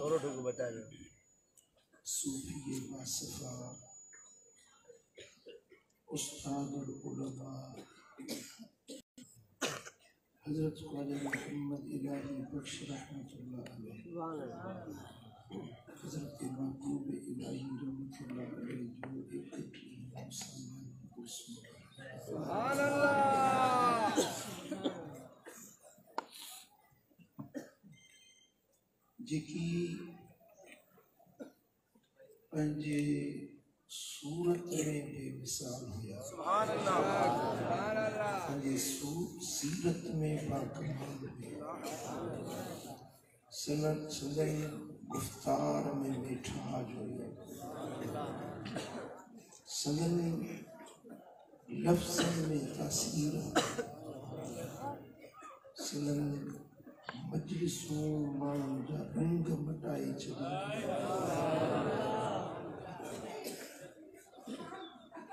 थोड़ा ठोक बता दो सूफी वासफा उस्तादुल उलमा हजरत ख्वाजा मोहम्मद इलाही बख्श रहमतुल्लाह अलैह हजरत महबूब इलाही रहमतुल्लाह अलैह जो एक मुसलमान सुभान अल्लाह जेकी पंजे सूरत में बेमिसाल हुआ सुभान अल्लाह पंजे सीरत में बाकमाल हुआ सनत सदन गुफ्तार में मिठास हुआ सदन लफ्ज़ में तासीर सदन मजलिसों माण्हुनि जा रंग मटाए छॾिया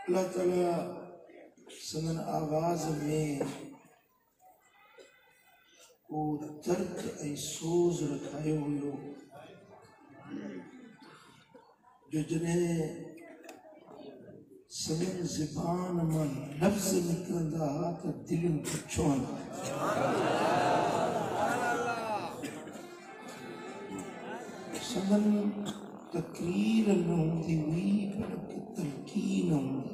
अल्लाह ताला संदन आवाज़ में वो दर्द ऐं सोज़ रखायो हुयो जो जॾहिं संदन ज़बान मां लफ़्ज़ निकिरंदा त दिलनि खे छुहंदा। संदन तकरीर न हूंदी हुई पर तलकीन हूंदी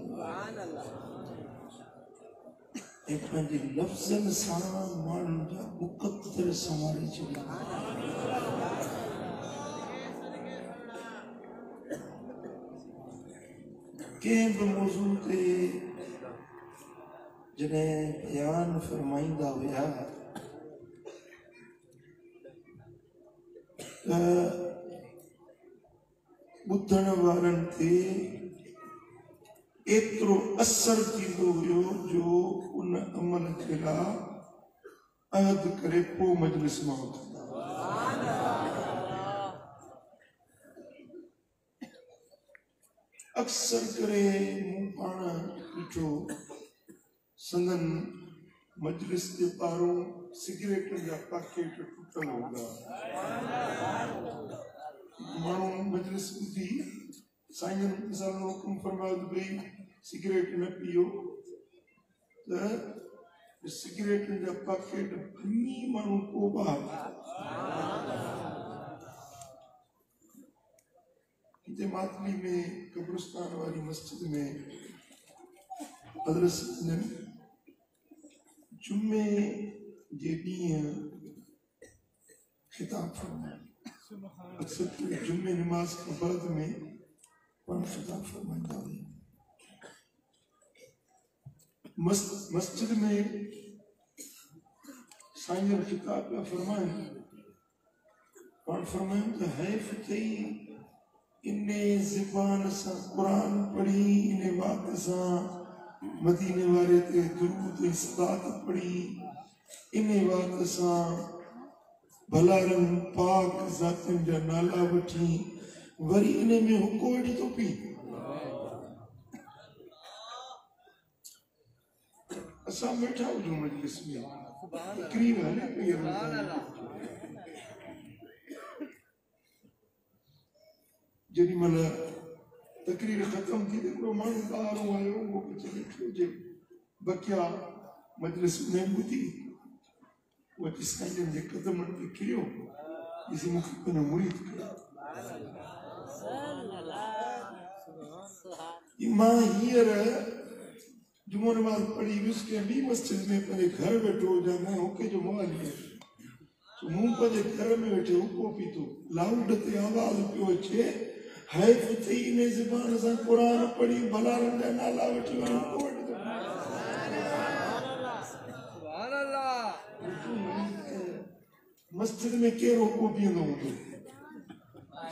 ऐं पंहिंजे लफ़्ज़नि सां माण्हुनि जा मुक़द्दर संवारे छॾींदा। कंहिं बि मौज़ू ते जॾहिं बयान फरमाईंदा हुया त ॿुधण वारनि ते एतिरो असर थींदो हुयो जो उन अमल जे लाइ अहद करे पोइ मजलिस मां उथंदा। अक्सर करे मूं पाण ॾिठो संदन मजलिस जे ॿाहिरों सिगरेट जा पैकेट टुटल हूंदा। माण्हू मजलिस ॿुधी साईं मिसाल हुकुम फरमायो त भई सिगरेट न पियो त सिगरेट जा पैकेट भञी माण्हू पोइ ॿाहिरि। हिते मातली में कब्रिस्तान वारी मस्जिद में हज़रत जुमे जे ॾींहुं ख़िताब फरमायो। अक्सर जुमे नमाज खां बाद में पाण ख़िताब फरमाईंदा हुआ। मस्जिद में साईं जन ख़िताब पिया फरमाइनि। पाण फरमायूं त हैफ़ अथई इन ज़बान सां क़ुरान पढ़ी, इन वात सां मदीने वारे ते दुरूद ऐं सलात पढ़ी, इन वात सां भलारन पाक ज़ातियुनि जा नाला वठी वरी इन में हुको वेठी थो पी। असां वेठा हुजूं मजलिस में तकरीर हले पई जेॾी महिल तकरीर ख़त्म थी त हिकिड़ो माण्हू ॿाहिरों आयो उहो बि वेठो हुजे बकिया मजलिस में ॿुधी उहो साईं जे क़दमनि ते किरियो ॾिसी मूंखे पंहिंजो मुरीद कयो। मां हींअर जुमो नमाज़ पढ़ी वियुसि के ॿी मस्जिद में पंहिंजे घर वेठो हुजां मां हुके जो मुआली मूं पंहिंजे घर में वेठे हुको पीतो लाउड ते आवाज़ पियो अचे हैफ़ अथई इन ज़बान सां क़ुरान पढ़ी भलारन जा नाला वठी वञी हुको वेठी थो। मस्जिद में केरु हुको पीअंदो हूंदो?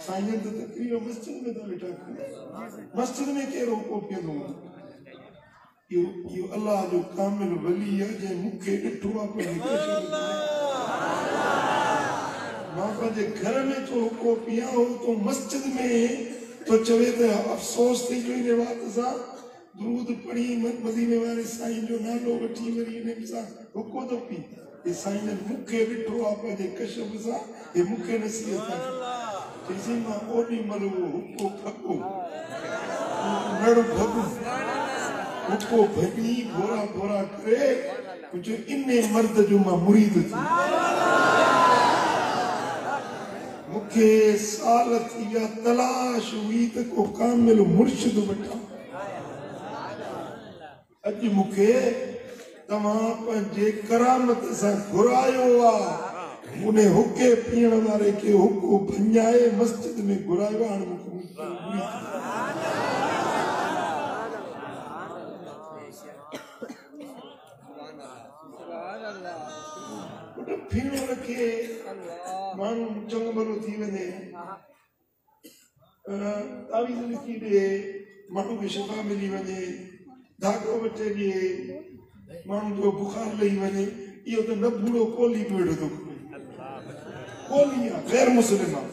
साईं जन त तकरीर मस्जिद में था वेठा कनि। मस्जिद में केरु हुको पीअंदो हूंदो? इहो अल्लाह जो कामिल वली आहे जंहिं मूंखे ॾिठो आहे पंहिंजे मां पंहिंजे घर में तो हुको पियां हो तो मस्जिद में तो चवे त अफ़सोस थी जो इन वात सां दुरूद पढ़ी मदीने वारे साईं जो नालो वठी वरी इन सां हुको थो पी। ये साईं जन मूंखे ॾिठो आहे पंहिंजे कशफ सां हे मूंखे नसीहत चईसीं मां ओॾी महिल उहो हुको फको नड़ भॻु हुको भॼी भोरा भोरा करे कुझु इन मर्द जो मां मुरीद थी। मूंखे साल थी विया तलाश हुई त को कामिल मुर्शिद वठां। अॼु मूंखे तव्हां पंहिंजे करामत सां घुरायो आहे उन हुके पीअण वारे खे हुको भञाए मस्जिद में घुरायो आहे। हाणे मूंखे पीअण खे माण्हू चङो भलो थी वञे तावीज़ लिखी ॾे माण्हू खे शिफ़ा मिली वञे धाॻो वठे ॾिए माण्हू जो बुखार लही वञे इहो त न बूढ़ो कोली बि वेठो थो कोली आहे गैर मुस्लिम आहे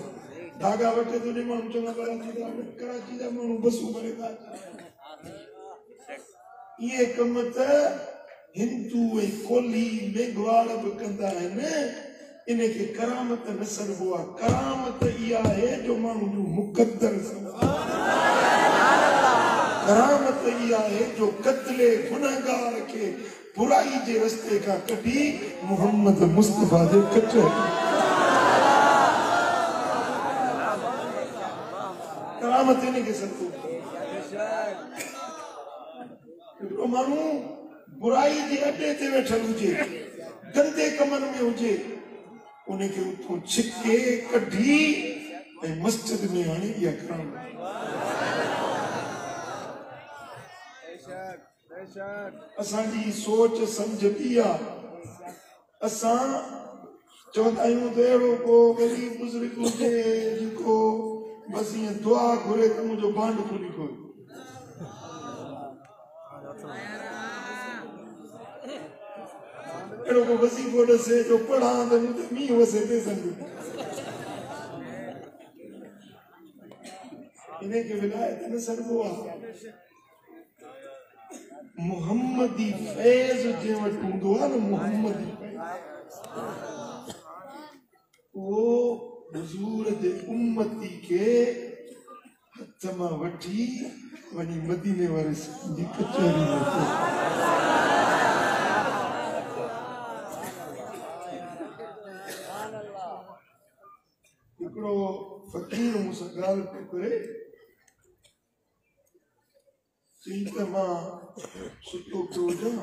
धाॻा वठे थो ॾे माण्हू चङा भला थी था कराची जा माण्हू बसूं भरे था। इहे कम त हिंदू ऐं कोल्ही मेघवाड़ बि कंदा आहिनि इनखे करामत न सॾिबो आहे करामत इहा आहे जो माण्हू जो मुक़द्दर करामत इहा आहे जो कत्ले गुनहगार खे बुराई जे रस्ते खां कढी मोहम्मद मुस्तफा जे कच करामत इनखे सॾिबो हिकिड़ो माण्हू बुराई जे अॾे ते वेठल हुजे गंदे कमनि में हुजे उनखे उथों छिके कढी ऐं मस्जिद में आणे इहा करामत असांजी सोच सम्झ ॿी आहे असां चवंदा आहियूं त अहिड़ो को ग़रीब बुज़ुर्ग हुजे जेको बसि ईअं दुआ घुरे त मुंहिंजो बांड खुली कोन अहिड़ो को वज़ीफ़ो ॾसे जो पढ़ां त मूं त मींहुं वसे पेसनि इनखे विलायत न सॾिबो आहे मुहम्मदी फैज़ जे वटि हूंदो आहे न मुहम्मदी उहो हुज़ूर जे उम्मती खे हथ मां वठी वञी मदीने वारे जी कचहरी में हिकिड़ो फ़क़ीर मूंसां ॻाल्हि पियो करे चई त मां सुठो पियो हुजां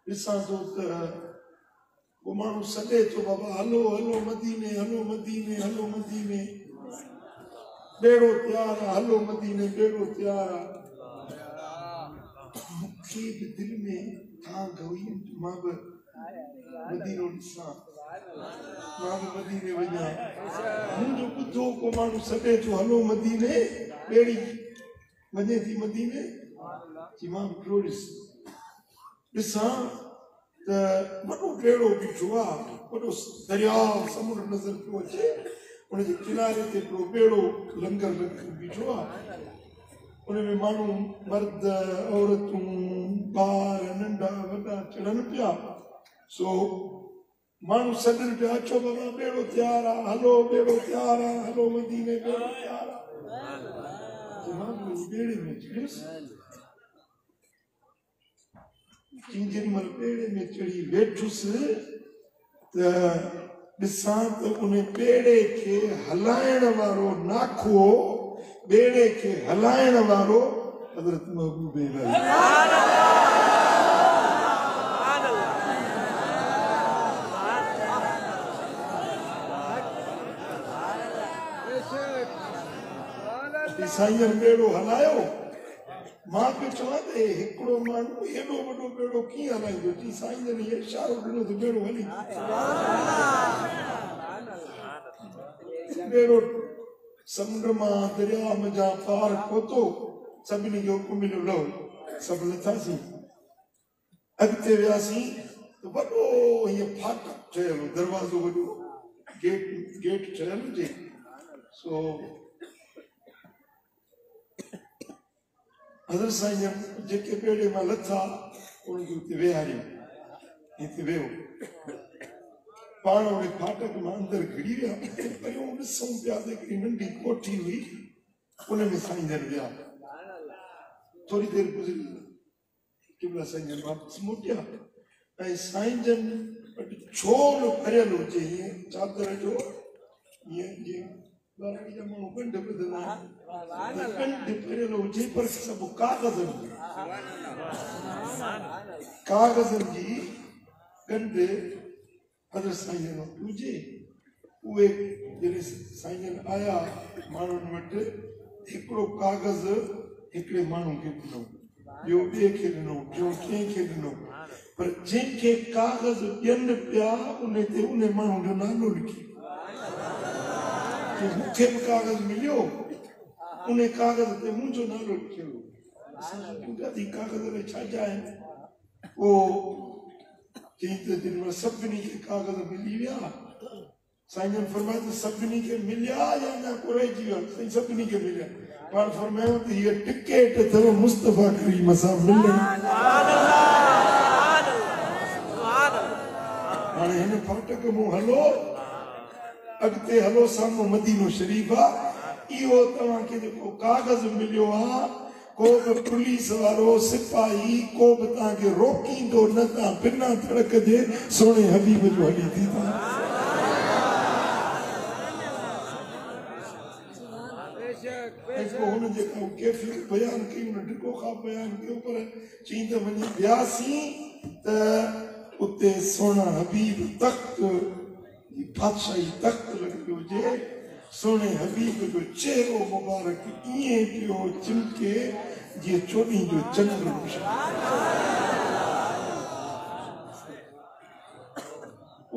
ॾिसां थो त को माण्हू सॾे थो बाबा हलो हलो मदीने हलो मदीने हलो मदीने बेड़ो तयार आहे हलो मदीने बेड़ो तयार आहे मूंखे बि दिलि में थांग हुई मां बि मदीनो ॾिसां मां बि मदीने वञा मुंहिंजो ॿुधो को माण्हू सॾे थो हलो मदीने ॿेड़ी वञे थी मदीने जी मां बि पियो ॾिसां त वॾो ॿेड़ो बीठो आहे वॾो दरियाउ समुंड नज़र पियो अचे उनजे किनारे ते हिकिड़ो ॿेड़ो लंगर बीठो आहे उनमें माण्हू मर्द औरतूं ॿार नंढा वॾा चढ़नि पिया सो माण्हू सॾनि पिया अचो बाबा ॿेड़ो तयारु आहे हलो ॿेड़ो तयारु आहे हलो मदीने ॿेड़ो तयारु आहे ॿेड़े में चढ़ियुसि जेॾीमहिल ॿेड़े में चढ़ी वेठुसि त ॾिसां त उन ॿेड़े खे हलाइण वारो नाखो ॿेड़े खे हलाइण वारो हज़रत महबूब साईं ॿेड़ो हलायो मां पियो चवां त हिकिड़ो माण्हू हेॾो वॾो ॿेड़ो कीअं हलाईंदो चई साईं जन इहो इशारो ॾिनो त ॿेड़ो हली ॿेड़ो समुंड मां दरिया मंझां पार पहुतो सभिनी खे हुकुम मिलियो लहो सभु लथासीं अॻिते वियासीं त वॾो हीअं फाटक ठहियल हो दरवाज़ो वॾो गेट ठहियल हुजे सो हज़रत साईं जेके ॿेड़े मां लथा उनखे उते वेहारियो हिते वेहो पाण उन फाटक मां अंदरि घिड़ी विया पहिरियों ॾिसूं पिया त हिकिड़ी नंढी कोठी हुई उन में साईं जन विया थोरी देरि गुज़री केमहिल साईं जन वापसि मोटिया ऐं साईं जन वटि छोल भरियल हुजे हीअं चादर जो हीअं जीअं माण्हू गंढ ॿधंदा आहिनि गंढ भरियल हुजे पर सभु कागज़नि जी गंढ हज़रत साईं जन वटि हुजे उहे जॾहिं साईं जन आया माण्हुनि वटि हिकिड़ो कागज़ हिकिड़े माण्हू खे ॾिनो ॿियो ॿिए खे ॾिनो ॿियो कंहिंखे ॾिनो पर जंहिंखे कागज़ ॾियनि पिया उन ते उन माण्हू जो नालो लिखी मूंखे बि कागज़ मिलियो उन कागज़ ते मुंहिंजो नालो लिखियो कागज़ में छा आहिनि पोइ चई त जेॾीमहिल सभिनी खे कागज़ मिली विया साईं फरमाया तो सभिनी के मिलिया या ना कोई जीवन साईं सभिनी के मिलिया पर फरमाया तो ये टिकट तो मुस्तफा करीम सां मिलण हाणे हिन फाटक मूं हलो अॻिते हलो साम्हूं मदीनो शरीफ आहे इहो तव्हांखे जेको कागज़ मिलियो आहे को बि पुलिस वारो सिपाही को बि तव्हांखे रोकींदो न तव्हां बिना धड़क जे सोणे हबीब जो हली थी हुन जेको कैफियत बयान कई हुन ढिको खां बयान कयो पर चई त वञी वियासीं त उते सोना हबीब तख्त बादशाही तख्त लॻियो हुजे सोने हबीब जो चेहरो मुबारक ईअं पियो चिमके जीअं 14 जो चंड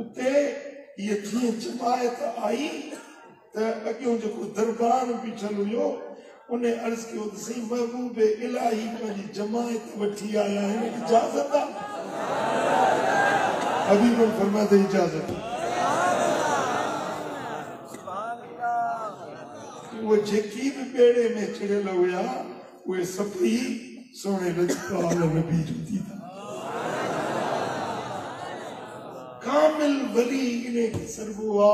उते ये जीअं जमायत आई त अॻियों जेको दरबार बीठल हुयो उन अर्ज़ कयो त सही महबूब इलाही पंहिंजी जमायत वठी आया आहिनि इजाज़त हबीब फरमाया त इजाज़त वो जेकी भी बेड़े में चढ़ियल हुआ उहे सभई सोने लजपाल नबी जो थी कामिल वली इने सरबो आ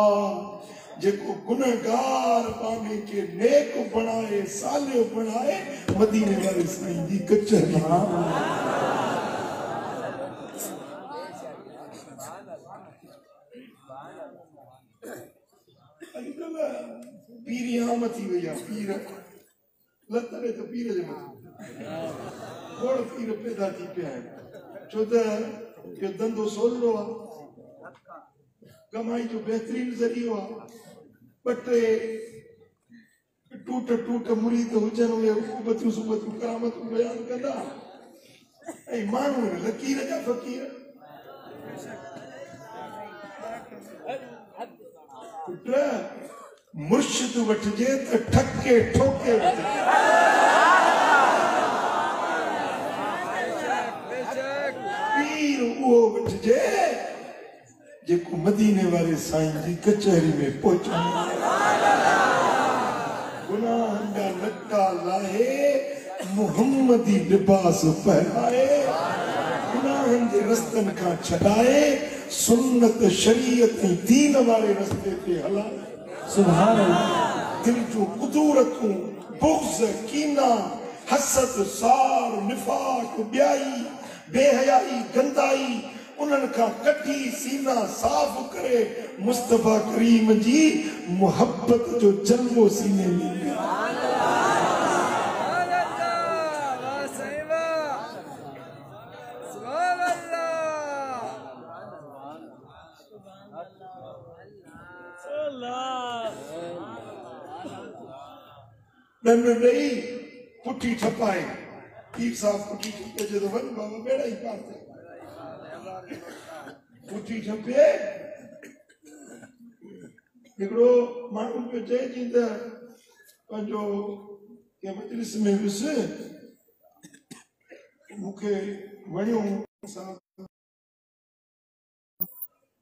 जेको गुनहगार बाने के नेक बनाए साले बनाए मदीने वाले साईं जी कचहरी पीरी आम थी वई आहे पीर लतरे त पीर जे मथां खोड़ पीर पैदा थी पिया आहिनि छो त इहो धंधो सवलो आहे कमाई जो बहितरीन ज़रियो आहे ॿ टे टूट मुरीद हुजनि उहे हुकूमतूं सुबतूं करामतूं बयान कंदा ऐं माण्हू लकीर जा फ़क़ीर पुट मुर्शिद वठिजे त ठके ठोके पीर उहो वठिजे जेको मदीने वाले साईं जी कचहरी में पहुचाए गुनाहनि जा लटा लाहे मुहम्मदी लिबास पहनाए गुनाहनि जे रस्तनि खां छॾाए सुन्नत शरीयत ऐं दीन वारे रस्ते ते हलाए सुभान अल्लाह दिल जो कुदूरतूं बुग़्ज़ कीना हसद सार निफाक ब्याई बेहयाई गंदाई उन्हनि खां कटी सीना साफ़ करे मुस्तफा करीम जी मोहब्बत जो जलवो सीने में दंड ॾेई पुठी ठपाए पीर साहब पुठी ठपे जो वन बाबा बेड़ा ही पार थे पुठी ठपे हिकिड़ो माण्हू पियो चए जी त पंहिंजो कंहिं मजलिस में वियुसि मूंखे वणियो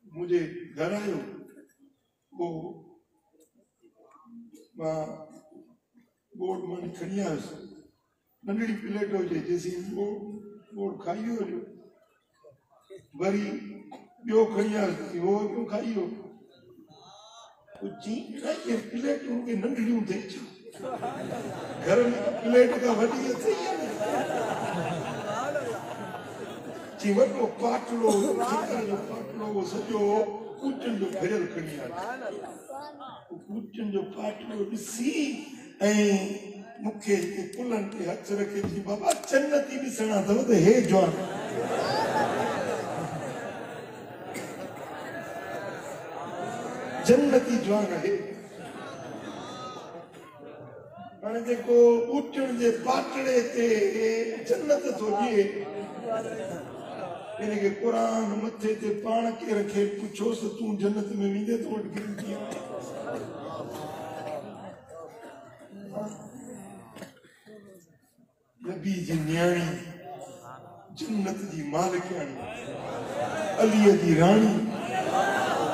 मुंहिंजे घर आयो पोइ मां बोर्ड मां खणी आयुसि नंढड़ी प्लेट हुजे जेसी बोर्ड खाई हुयो वरी ॿियो खणी आयुसि उहो ॿियो खाई वियो ये प्लेट मूंखे नंढड़ियूं अथई छा घर में प्लेट खां वॾी अथई चई वॾो पाटलो चिकन जो पाटलो सॼो कूचनि जो भरियल खणी आयो कूचनि जो पाटलो ॾिसी ऐं मूंखे पुलनि ते हथ रखे थी बाबा जन्नती ॾिसणा अथव त हे जवान जन्नती जवान आहे हाणे जेको ऊटनि जे पाटड़े ते जन्नत थो ॾिए हिनखे क़ुरान मथे ते पाण खे रखे पुछोसि तूं जन्नत में वेंदे तो वटि गिरंदी नबी जी न्याणी जन्नत जी मालिकाणी अलीअ जी राणी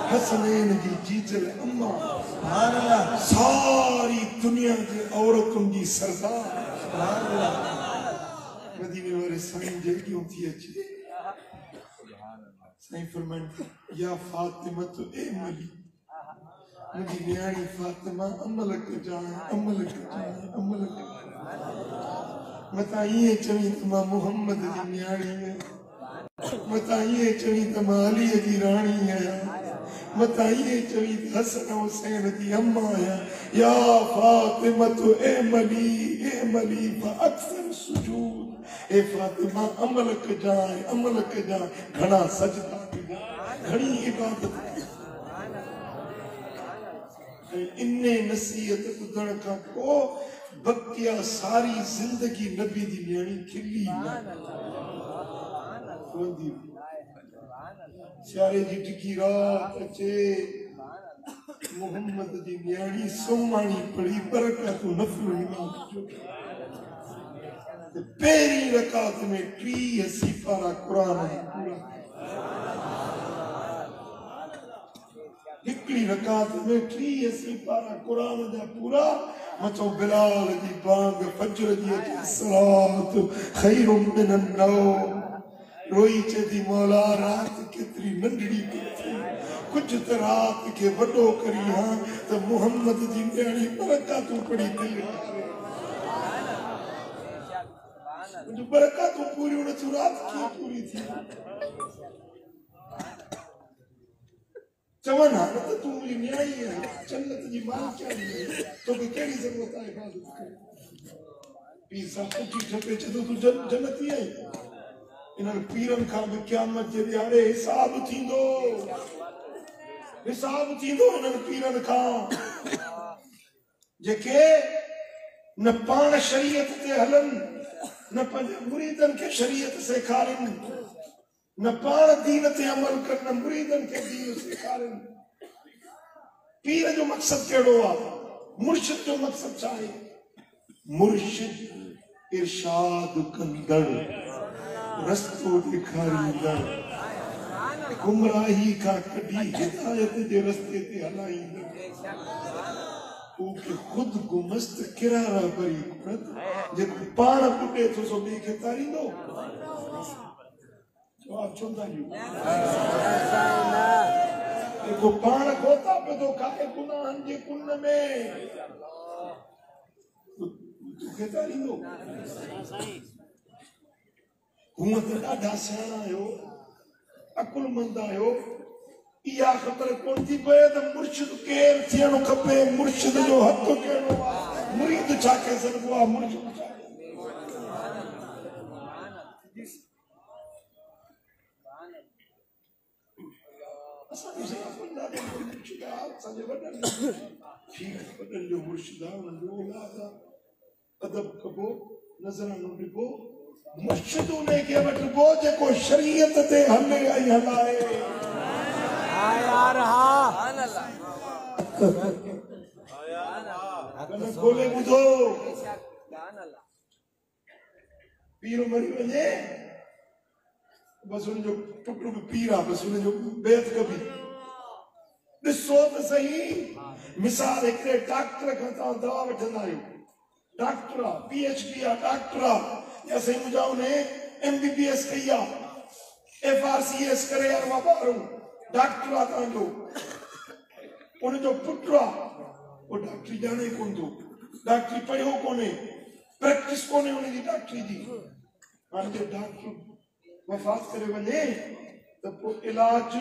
हसनैन जी जीजल अम्मा सारी दुनिया की औरतों की सरदार मदीने वाले साईं जल्दियों थी अच्छी साईं फरमान या फातिमा तो ए मली मुझी न्याणी फातिमा अमल के जाए अमल के जाए अमल के मता ये चवी तमा मोहम्मद जी न्याणी है मता ये चवी तमा अली जी रानी है मता ये चवी हसन हुसैन जी अम्मा है या फातिमा तो ए मली अक्सर सुजूद ए फातिमा अमल के जाए घना सजदा घनी इबादत इन्ने नसीहत ॿुधण खां पोइ बकिया सारी जिंदगी नबी दी न्याणी खिली सियारे जी टिकी रात अचे मोहम्मद दी न्याणी सुमाणी पढ़ी बरकत नफल इमाम पहली रकात में 83 पारा कुरान पूरा हिकड़ी रकात में 83 पारा कुरान जा पूरा मचो बिलाल जी बांग फजर जी सलात खैरुम मिनन नौम रोई चेदी मौला रात केतरी नंढड़ी थी कुछ त रात के वडो करी हां तो मोहम्मद जी न्याणी बरकतूं पड़ी दिल जो बरकतूं पूरी न तू रात की पूरी थी चवन हां तो तू मुझी न्याणी है जन्नत जी मालिक है तो के केड़ी जरूरत है इबादत करे पीर साहब कुछ छपे तो तू जन्नती है इन्हनि पीरनि खां बि क़यामत जे ॾियारे हिसाब थींदो इन्हनि पीरनि खां जेके न पाण शरीयत ते हलनि न पंहिंजे मुरीदनि खे शरीयत सेखारनि न पाण दीन ते अमल कनि न मुरीदनि खे दीन सेखारनि पीर जो मक़सदु कहिड़ो आहे मुर्शिद जो मक़सदु छा आहे मुर्शिद इरशाद कंदड़ रस्तो दिखारींदड़ गुमराही का कड़ी हिदायत जे रस्ते ते हलाईंदड़ उनके खुद गुमस्त किरारा भरी कुरत जेको पाण पुटे थो सो ॿिए खे तारींदो जवाब चवंदा आहियूं जेको पाण खोता पियो थो खाए गुनाहनि जे कुन में तोखे तारींदो हुआ तो ॾाढा सियाणा आहियो अकुलमंद आहियो इहा ख़बर कोन थी पए त मुर्शिद केरु थियणो खपे मुर्शिद जो हक़ कहिड़ो आहे मुरीद छा करे सघिबो आहे मुर्शिद छा असांजे वॾनि जो मुर्शिद आहे उन्हनि जो औलाद आहे अदब कबो नज़रानो ॾिबो मुर्शिद उन्हें के वठबो जेको शरीयत ते हले ऐं हलाए यार सुभान अल्लाह बोले ॿुधो सुभान अल्लाह पीर मरी वञे बस उनजो पुटु बि पीर आहे बस उनजो बेत कबी ॾिसो त सही मिसाल हिकिड़े डॉक्टर खां तव्हां दवा वठंदा आहियो डॉक्टर आहे PhD आहे डॉक्टर आहे या सही मुझा उन्हें MBBS कई FRCS करे यार वाबारू डॉक्टर आता जो उन्हें जो पुत्रा वो डॉक्टरी जाने कौन दो डॉक्टरी पढ़ो कोने प्रैक्टिस कोने उन्हें दी डॉक्टरी दी आने जो डॉक्टर वफात करे वने तो इलाज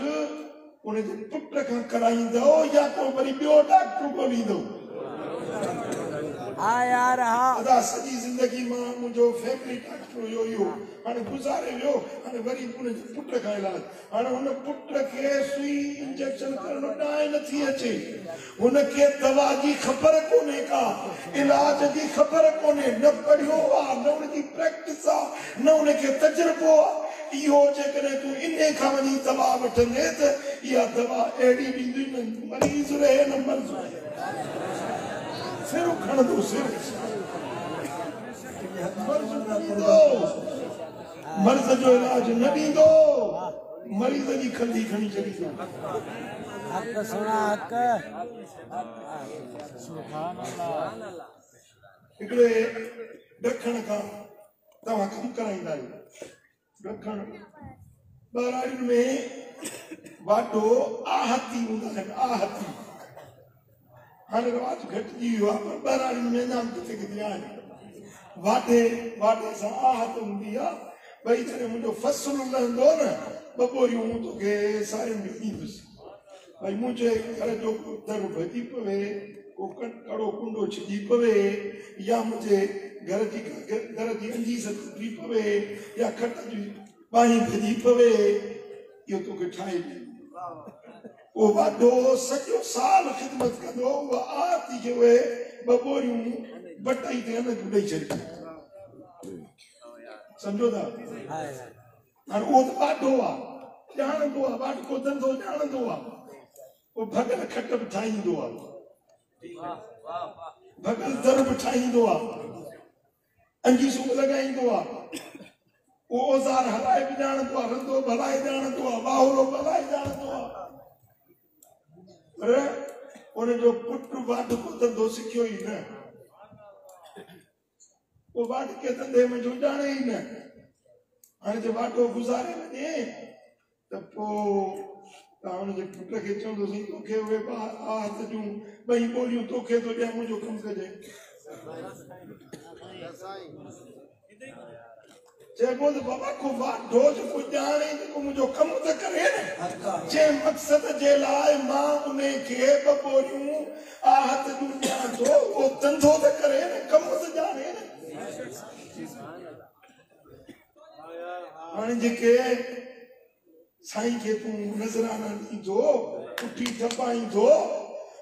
उन्हें जो पुत्र खां कराई दो या कोई बड़ी बियो डॉक्टर को ली दो यार अदा सॼी ज़िंदगी मां मुंहिंजो फैमिली डॉक्टर हुयो हाणे गुज़ारे वियो हाणे वरी उन पुट खां इलाज हाणे हुन पुट खे सुई इंजेक्शन करणु ॾांहुं नथी अचे हुनखे दवा जी ख़बर कोन्हे का इलाज जी ख़बर कोन्हे न पढ़ियो आहे न हुनजी प्रैक्टिस आहे न हुनखे तजुर्बो आहे इहो जेकॾहिं तूं इन खां वञी दवा वठंदे त इहा दवा अहिड़ी ॾींदी न मरीज़ रहे न मर्ज़ रहे सिर उखण दो सिर मर्ज़ जो इलाज न ॾींदो मरीज़ जी खंडी खणी छॾींदो हक सुना हक हिकिड़े ॾखण खां तव्हां कमु कराईंदा आहियो ॾखण ॿाराड़ियुनि में वाढो आहती हूंदा आहिनि आहती हाणे रवाज घटिजी वियो आहे पर ॿाराड़ियुनि में नाम किथे किथे आहे वाढे सां आहत हूंदी आहे भई जॾहिं मुंहिंजो फसल लहंदो न ॿ बोरियूं तोखे सारियुनि में ॾींदुसि भई मुंहिंजे घर जो दर भॼी पवे को कड़ो कुंडो छिॼी पवे या मुंहिंजे घर जी अंजीस टुटी पवे या खट जी बाही भॼी पवे इहो तोखे ठाहे ॾींदो उहो वाढो सॼो साल ख़िदमत कंदो उहा आरती खे उहे ॿ बोरियूं बटाई ते अन ॾेई छॾियूं सम्झो था हाणे उहो त वाढो आहे ॼाणंदो आहे वाढको धंधो ॼाणंदो आहे उहो भॻल खट बि ठाहींदो आहे भॻल दर बि ठाहींदो आहे अंजीसूं बि लॻाईंदो आहे उहो औज़ार हलाए बि ॼाणंदो आहे रंधो बि हलाए ॼाणंदो आहे बाहुरो बि हलाए ॼाणंदो आहे पर उनजो पुटु वाढको धंधो सिखियो ई न वो वाढके धंधे में जो ॼाणे ई न हाणे जे वाढो गुज़ारे वञे त पोइ तव्हां हुनजे पुट खे चवंदोसीं तोखे उहे आहत जूं ॿई ॿोलियूं तोखे थो ॾियां मुंहिंजो कमु कजे चइबो त बाबा को वाढो जेको ॼाणे जेको मुंहिंजो कमु त करे न जंहिं मक़सद जे लाइ मां उन खे ॿ ॿोलियूं आहत जूं ॾियां थो उहो धंधो त करे न कमु त ॼाणे न हाणे जेके साईं खे तूं नज़राना ॾींदो पुठी ठपाईंदो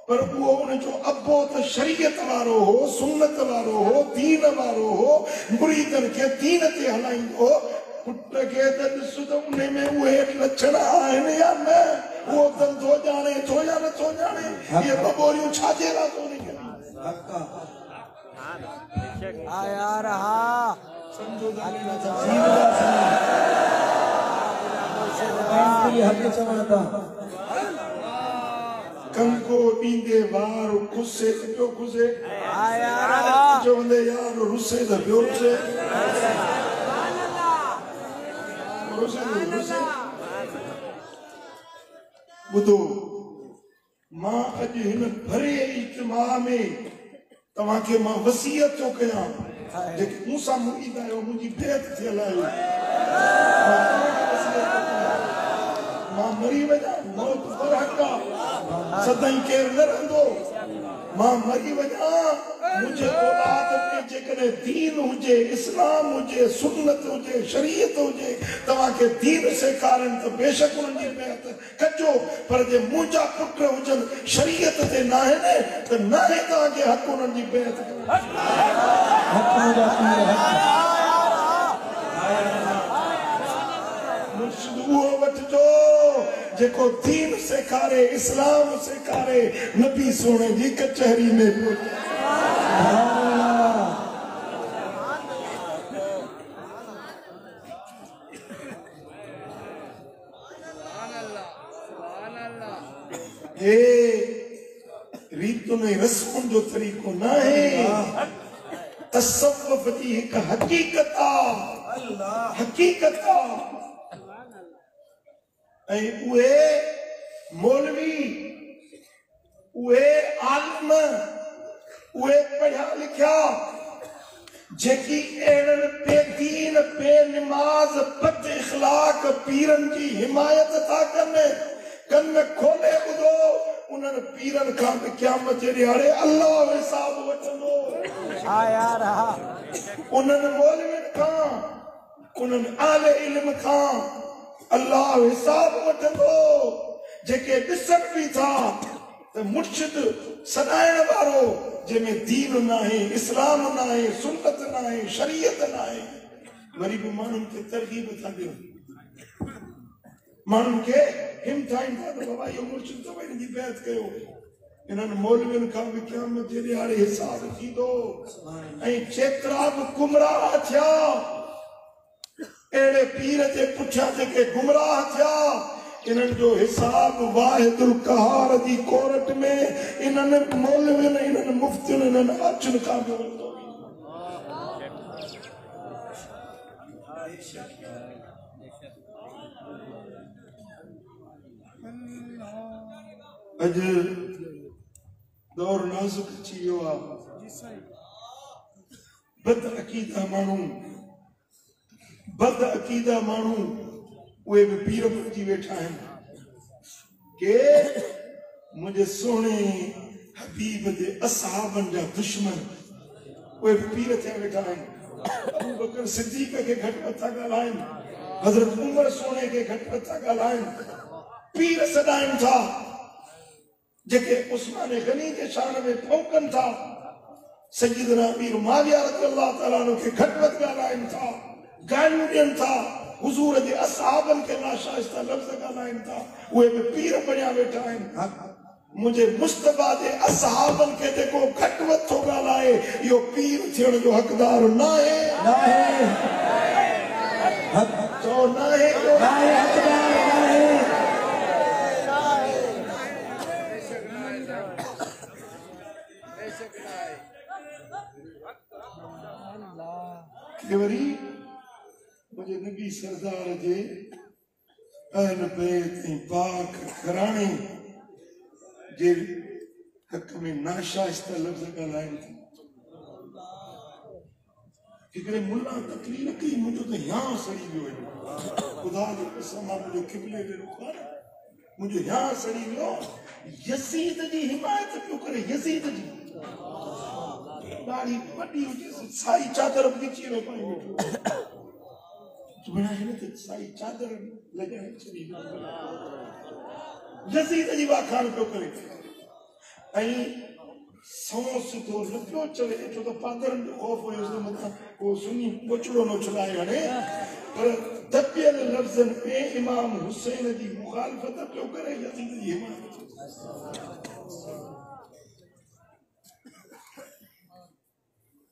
पर उहो उनजो अबो त शरीयत वारो हो सुन्नत वारो हो दीन वारो हो मुरीदनि खे दीन ते हलाईंदो पुट खे त ॾिस त उन में उहे लक्षण आहिनि या न उहो धंधो ॼाणे थो या नथो ॼाणे इहे ॿ ॿोलियूं छाजे लाइ थो निकिरे यार हा समझो कंको ॾींदे वार खुसे त पियो खुसे चवंदे यार रुसे त पियो रुसे ॿुधो मां अॼु हिन भरे इज्तिमा में तव्हांखे मां वसीयत थो कयां जेके मूंसां मुरीद आहियो मुंहिंजी बेत थियल आहियो मां मरी वञा मौत बरहक आहे सदाईं केरु न रहंदो मां मरी वञा मुंहिंजे औलाद में जेकॾहिं दीन हुजे इस्लाम हुजे सुन्नत हुजे शरीयत हुजे तव्हांखे दीन सेखारनि त बेशक उन्हनि जी बेत कजो पर जे मुंहिंजा पुट हुजनि शरीयत ते न आहिनि त न आहे तव्हांखे हक़ उन्हनि जी बेत मुर्शिद उहो वठिजो जेको दीन सेखारे इस्लाम सेखारे नबी सोने जी कचहरी में पहुचे रीतुनि रस्मुनि जो तरीक़ो न आहे तसव्वुफ़ जी हिकु हक़ीक़त आहे हक़ीक़त आहे ऐं उहे मौलवी उहे आलिम उहे पढ़िया लिखिया जेकी अहिड़नि बेदीन बेनिमाज़ बद इख़लाक़ पीरनि जी हिमायत था कनि कन खोले ॿुधो उन्हनि पीरनि खां बि क़यामत जे ॾियारे अल्लाह हिसाब वठंदो उन्हनि मौलवियुनि खां उन्हनि आले इल्म खां अल्लाह हिसाब वठंदो जेके ॾिसनि बि था त मुर्शिद सॾाइण वारो जंहिंमें दीन न आहे इस्लाम न आहे सुन्नत न आहे शरीयत न आहे वरी बि माण्हुनि खे तरगीब था ॾियनि माण्हुनि खे हिमथाईंदा त बाबा इहो मुर्शिद अथव हिन जी बैत कयो इन्हनि मौलवियुनि खां बि क़यामत जे ॾियारे हिसाब थींदो ऐं जेतिरा बि गुमराह थिया अहिड़े पीर जे पुठियां जेके गुमराह थिया इन्हनि जो हिसाब वाहिदुल कहार जी कोर्ट में इन्हनि मौलवियुनि इन्हनि मुफ्तियुनि इन्हनि अर्जुन खां बि वरितो। अॼु दौर नाज़ुक अची वियो आहे। बद अक़ीदा माण्हू उहे बि पीर बणिजी वेठा आहिनि के मुंहिंजे सुहिणे हबीब जे असहाबनि जा दुश्मन उहे बि पीर थिया वेठा आहिनि। अबू बकर सिद्दीक़ खे घटि नथा ॻाल्हाइनि, हज़रत उमर सोने खे घटि नथा ॻाल्हाइनि, पीर सॾाइनि था जेके उस्मान गनी जे शान में फौकनि था। सय्यदना अमीर मुआविया रज़ियल्लाहु तआला अन्हु खे घटि वधि ॻाल्हाइनि था, गालियूं ॾियनि था, हुज़ूर जे असहाबनि खे नाशाइस्ता लफ़्ज़ ॻाल्हाइनि था, उहे बि पीर बणिया वेठा आहिनि। मुझे मुस्तफा जे असहाबन के देखो घट वध थो ॻाल्हाए इहो पीर थियण जो हक़दार नाहे चओ नाहे हक़दार नाहे। वरी मुझे नबी सरदार जे अहल बैत ऐं पाक घराणे जे हक़ में नाशाइस्ता लफ़्ज़ ॻाल्हाइनि था। हिकिड़े मुल्ला तकरीर कई मुंहिंजो त हियां सड़ी वियो आहे। ख़ुदा जी कसम मुंहिंजो क़िबले ॾे रुख़ आहे, मुंहिंजो हियां सड़ी वियो। यज़ीद जी हिमायत पियो करे, यज़ीद जी ॾाढी वॾी हुजे साई चादर विची में पाई वेठो हिन ते साई चादर लॻाए छॾी यज़ीद जी वाखाण पियो करे ऐं सौ सुठो न पियो चवे छो त पादरनि जो ख़ौफ़ हुयोसि मथां को सुनी ॿोचड़ो न छुड़ाए हणे, पर दबियल लफ़्ज़नि में इमाम हुसैन जी मुखालफ़त पियो करे यज़ीद जी हिमायत।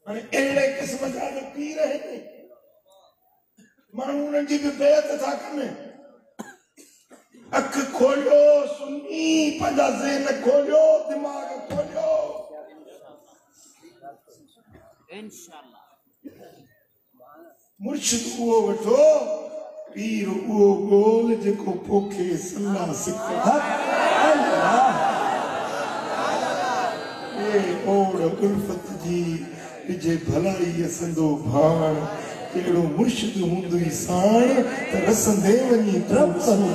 हाणे अहिड़े क़िस्म जा पीर आहिनि माण्हू उन्हनि जी बि बेअत था कनि। अख खोलियो सुनी, पंहिंजा ज़हन खोलियो, दिमाग़ खोलियो, इंशाअल्लाह मुर्शिद उहो वठो, पीर उहो ॻोल्ह जेको पोखे सलाह सिखे। ओड़ उल्फत जी जे भलाई असंदो भाण केड़ो मुर्शिद हूंदई साण त रसंदे वञी रब सुभान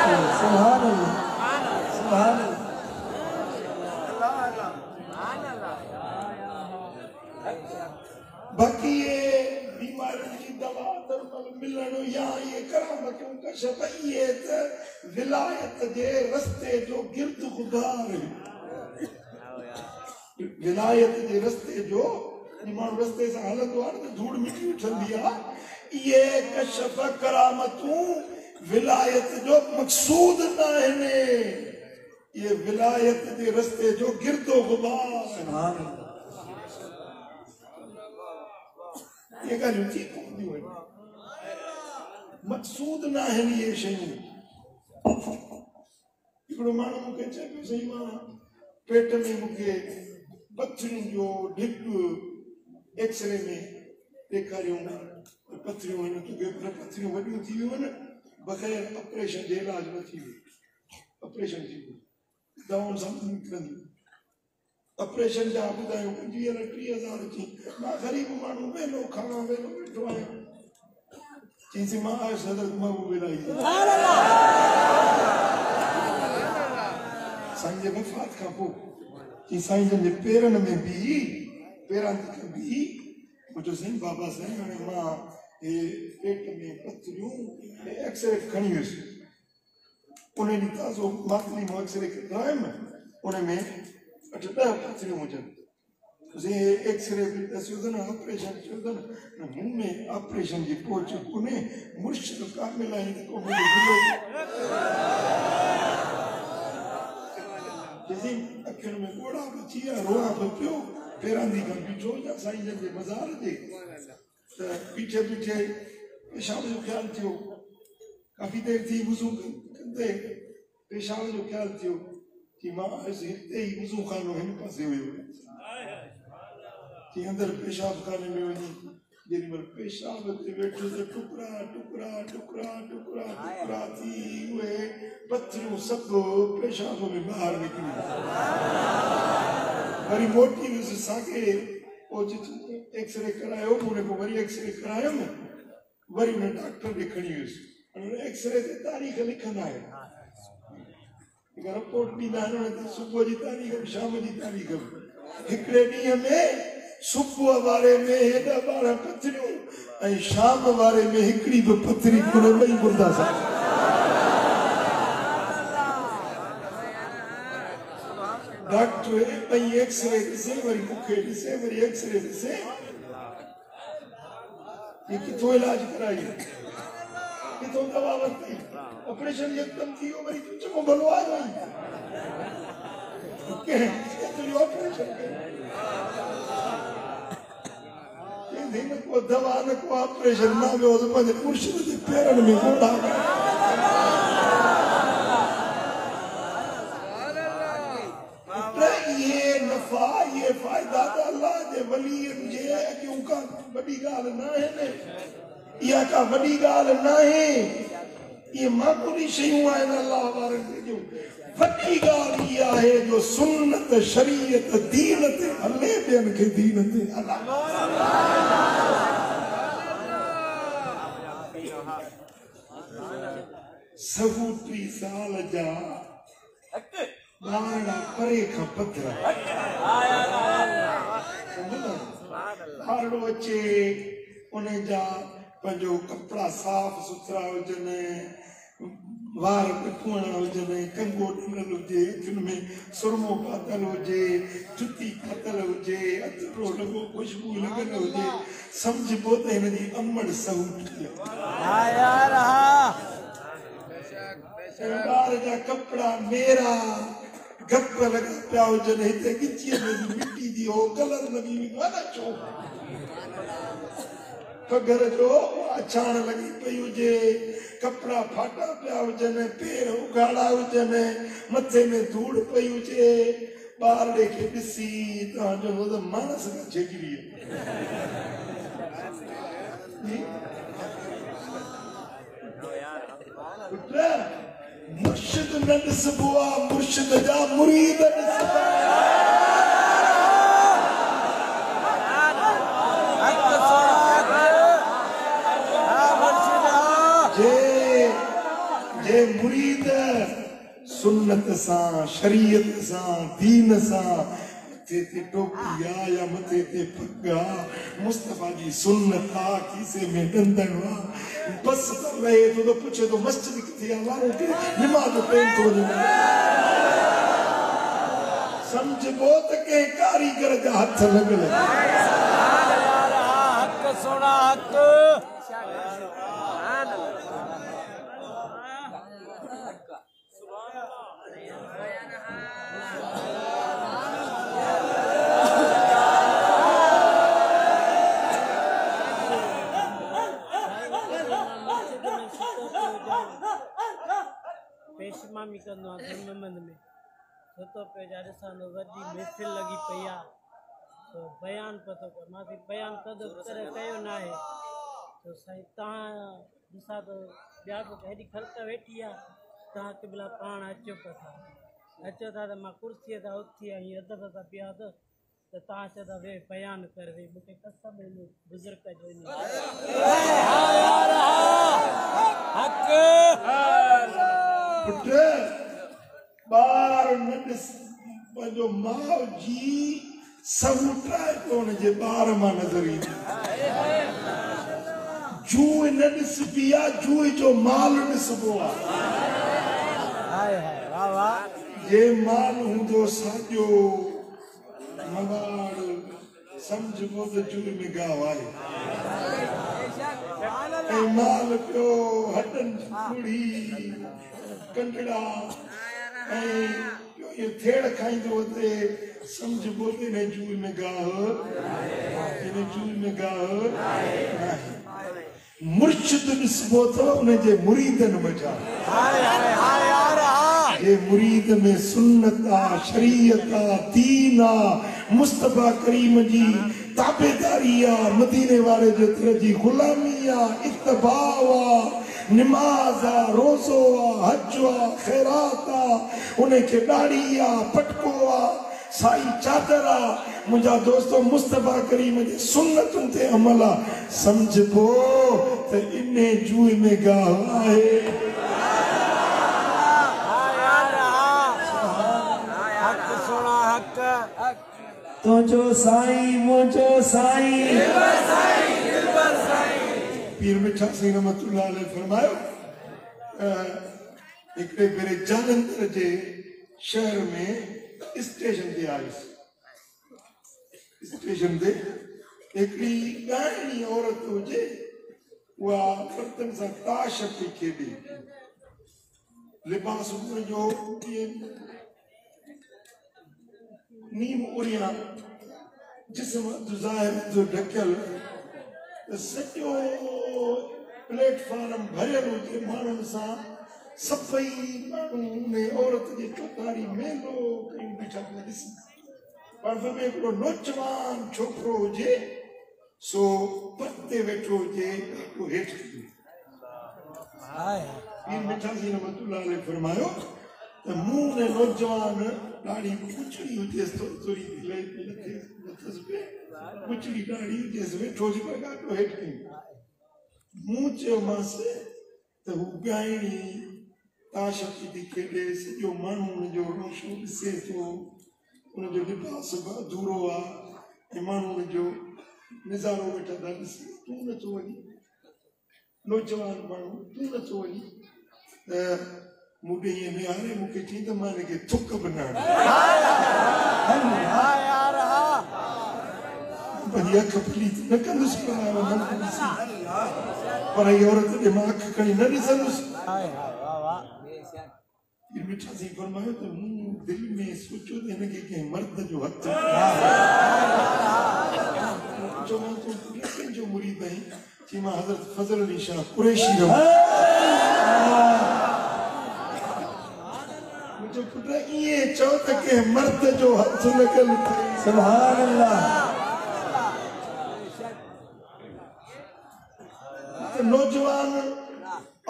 अल्लाह सुभान अल्लाह। बाकी ये बीमारियों की दवा दरमल मिलण या ये करामतों का शफ़ईयत विलायत जे रस्ते जो गिर्द गुज़ार, विलायत जे रस्ते जो माण्हू रस्ते से हलंदो आहे न धूड़ मिटी उठंदी आहे। ये कशफ करामतूं विलायत जो मक़सूद न आहिनि, ये विलायत जे रस्ते जो गिरदो गुबार। ये ॻाल्हियूं थी पवंदियूं आहिनि, मक़सूद न आहिनि ये शयूं। हिकिड़ो माण्हू मूंखे चए पियो सही मां पेट में मूंखे पथरियुनि जो ढिप एक्सरे में ॾेखारियूं पथरियूं आहिनि, पथरियूं वॾियूं थी वियूं आहिनि, बग़ैर ऑपरेशन जे इलाज न थी वियो। ऑपरेशन थी वियो, दवाउनि सां निकिरंदियूं, ऑपरेशन जा ॿुधायूं 25,000-30,000 अची। मां ग़रीब माण्हू वेलो खावां वेलो वेठो आहियां, चईंसि मां आयुसि हज़रत महबूब इलाही साईं जे वफ़ात खां पोइ, चई साईं जन जे पेरनि में बि पेरां बि मुंहिंजो साईं बाबा साईं हाणे मां हे पेट में पथरियूं एक्सरे खणी वियुसि। उन ॾींहुं ताज़ो मातली मां एक्सरे करायुमि, उन में 8-10 पथरियूं हुजनि। एक्सरे बि ॾसियो अथनि, ऑपरेशन थियो अथनि, मुंहुं में ऑपरेशन जी पोच कोन्हे, मुर्शिद कामिल आई को अखियुनि में ॻोड़ा बि थी विया, रोआ बि पियो, पेरांदी खां बीठो या साईं जन जे मज़ार ते त बीठे बीठे पेशाब जो ख़्यालु थियो, काफ़ी देर थी वज़ू कंदे पेशाब जो ख्याल थियो कि मां हिते ई वज़ू खानो हिन पासे वियो कि अंदर पेशाब खाने में वञी जेॾी महिल पेशाब ते वेठो त टुकड़ा टुकड़ा टुकड़ा टुकड़ा टुकड़ा थी उहे पथरियूं सभु पेशाब में ॿाहिरि निकिरी वरी मोटी वियुसि साॻे एक्सरे करायो उन पोइ वरी एक्सरे करायो न वरी उन डॉक्टर ॾे खणी वियुसि एक्सरे ते तारीख़ लिखंदा आहिनि रिपोर्ट ॾींदा आहिनि सुबुह जी तारीख़ शाम जी तारीख़ हिकिड़े ॾींहं में सुबुह वारे में हेॾा 12 पथरियूं ऐं शाम वारे में हिकिड़ी बि पथरी कोन ॿई मुर्दा सां डॉक्टर ॿई एक्सरे ॾिसे वरी मूंखे ॾिसे वरी एक्सरे ॾिसे ये किथों इलाज कराई किथों दवा वरती ऑपरेशन एकदम थी हो वरी चङो भलो आ वई केतिरी ऑपरेशन दिन को दवा न को ऑपरेशन ना में उस पर मुर्शिद के पैरन में घोड़ा ये नफा ये फायदा अल्लाह दे वली जे क्यों का बड़ी गाल ना है ने या का बड़ी गाल ना है ये मामूली शयूं आहिनि अल्लाह वारनि ते जो वॾी ॻाल्हि इहा आहे जो सुन्नत शरीयत दीन ते हले ॿियनि खे दीन ते सवूटी साल जा ॿारड़ा परे खां पथर ॿारड़ो अचे उन जा पंहिंजो कपिड़ा साफ़ सुथरा हुजनि वार पिटवण हुजनि कंगो ॾिनल हुजे अखियुनि में सुरमो पातल हुजे जुती पातल हुजे अतरो लॻो खुशबू लॻल हुजे सम्झबो त हिन जी अमड़ सवूटी ॿार जा कपिड़ा मेरा गप लॻा पिया हुजनि हिते गिचीअ में मिटी जी हो कलर लॻी वेंदो आहे न छो पघर जो अछाण लगी पई हुजे कपड़ा फाटा पिया हुजनि पेर उघाड़ा हुजनि मथे में धूड़ पई हुजे ॿारड़े खे ॾिसी तव्हांजो त मानस खां झेगिरी मुर्शिद न ॾिसबो आहे मुर्शिद जा मुरीद ॾिसबा जे मुरीद सुन्नत सां शरीयत सां दीन सां मथे ते टोपी आहे या मथे ते पग आहे मुस्तफा जी सुन्नत आहे खीसे में डंदन आहे बस रहे थो त पुछे थो मस्जिद किथे आहे वारो के नमाज़ पढ़ी थो वञे समझबो त कंहिं कारीगर जा हथ लॻल हक़ सोना हक़ पेशमामी कंदो आहियां धर्ममंद में छो तो पे ॾिसंदो वॾी महफ़िल लॻी पई आहे तो बयान पतो कर मां बयान कदो तरह कयो न आहे तो साईं तव्हां ॾिसां तो ॿिया बि हेॾी ख़ल्क़ वेठी आहे तव्हां केमहिल पाण अचो था त मां कुर्सीअ तां उथी आहीं अदब सां पिया त तव्हां चओ था वे बयान कर वे मूंखे कसम बुज़ुर्ग जो बार न ॾिस पंहिंजो माउ जी सवूटाए कोन जे ॿार मां नज़र ईंदी जूह न ॾिसबी आहे जूह जो माल ॾिसबो आहे जे माल हूंदो साॼो मवाड़ सम्झबो त जूह में गांव आहे ऐं माल पियो हॾनि पूड़ी कंडड़ा ऐं ये थेड़ खाईंदो ते समझबो ते ने जूह में गाह इन जूह में गाह मुर्शिद ॾिसबो अथव उनजे मुरीदनि मज़ा हाय हाय हाय यार हा जे मुरीद में सुन्नत आ शरीयत आ दीन आ मुस्तफा करीम जी ताबेदारी आ मदीने वाले जे दर जी गुलामी आ इत्तबा आ नमाज आ रोज़ो आ हज आ खैरात आ उनखे ॾाढ़ी आ पटको आ साई चादर आ मुंहिंजा दोस्तो मुस्तफा करीम जी सुन्नतुनि ते अमल आ समझबो त इन जूए में ॻाल्हि आहे हक सुना हक तुझो साईं मुझो साईं पीर मिठा सिंह रहमतुल्लाह अलैह फरमायो हिकिड़े भेरे जालंधर जे शहर में स्टेशन ते आयुसि स्टेशन ते हिकिड़ी ॻाइणी औरत हुजे उहा बर्तन सां ताश पई खेॾे लिबास जो नीम उरिया जिस्म ज़ाहिर जो ढकियल सॼो प्लेटफॉर्म भरियल हुजे माण्हुनि सां सभई माण्हू उन औरत जी चौधारी मेलो कई बीठा पिया ॾिसनि पर में हिकिड़ो नौजवान छोकिरो हुजे सो परते वेठो हुजे ॾाढो हेठि पीर मिठा सिंह रहमतुल्लाह अलैह फरमायो त मूं ने नौजवान ॾाढी पुछड़ी हुजेसि तो थोरी पुछड़ी ॾाढी हुजेसि वेठो हुजे पर ॾाढो हेठि कई मूं चयोमांसि त हू ॻाइणी ताश थी खेॾे सॼो माण्हू हुनजो रोशो ॾिसे थो हुनजो लिबास अधूरो आहे ऐं माण्हू हुनजो नज़ारो वेठा था ॾिसे तूं नथो वञी नौजवान माण्हू तूं नथो वञी त मूं ॾे ईअं निहारे मूंखे चई त मां हिनखे थुक बि न पंहिंजी अखि फली न कंदुसि पर इहा औरत ॾे मां अखि खणी न ॾिसंदुसि मिठा सिंह फरमायो त मूं दिलि में सोचियो त हिनखे कंहिं मर्द जो हथ चयोमांसि तूं कंहिंजो मुरीद आहीं चई मां हज़रत फज़ल अली शाह कुरैशी मुंहिंजो पुट ईअं चओ त कंहिं मर्द जो हथ लॻल सुभान अल्लाह नौजवान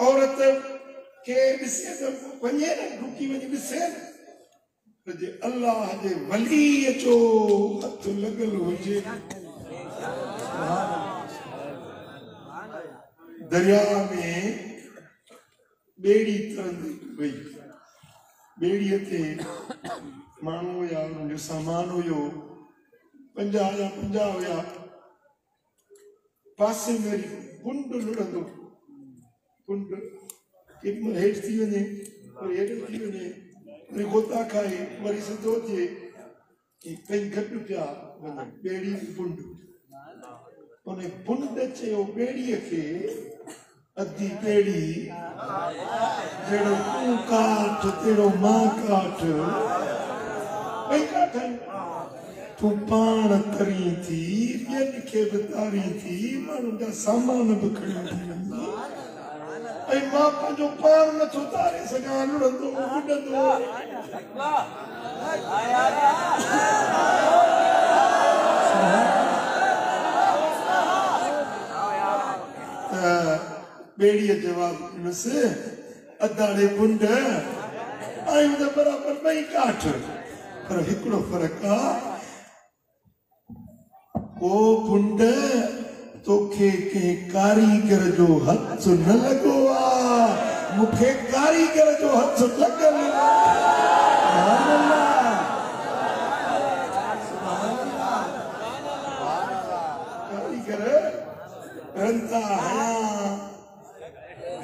औरत के ॾिसे त वञे न डुकी वञी ॾिसे न जे अल्लाह जे वलीअ जो हथ लॻल हुजे दरिया में ॿेड़ी तरंदी वई ॿेड़ीअ ते माण्हू हुया उन्हनि जो सामान हुयो 50 हुया पासे में कुंड लुड़ंदो कुंड केॾीमहिल हेठि थी वञे वरी हेठि थी वञे वरी गोता खाए वरी सिधो थिए कई गॾु पिया वञनि ॿेड़ी कुंड उन कुंड चयो ॿेड़ीअ खे अधी ॿेड़ी जहिड़ो तूं काठ तहिड़ो मां काठ ॿई काठ तूं पाण तरी थी ॿियनि खे बि तारी थी माण्हुनि जा सामान बि खणी ऐं मां पंहिंजो पाण नथो तारे सघां लुड़ंदो बुॾंदो ॿेड़ीअ जवाब ॾिनसि अदाड़े कुंड आहियूं त बराबरि ॿई काठ पर हिकिड़ो फ़र्क़ु आहे ओ कुंड तोखे कंहिं कारीगर जो हथ न लॻो आहे मूंखे कारीगर जो हथ लॻल कारीगर रंता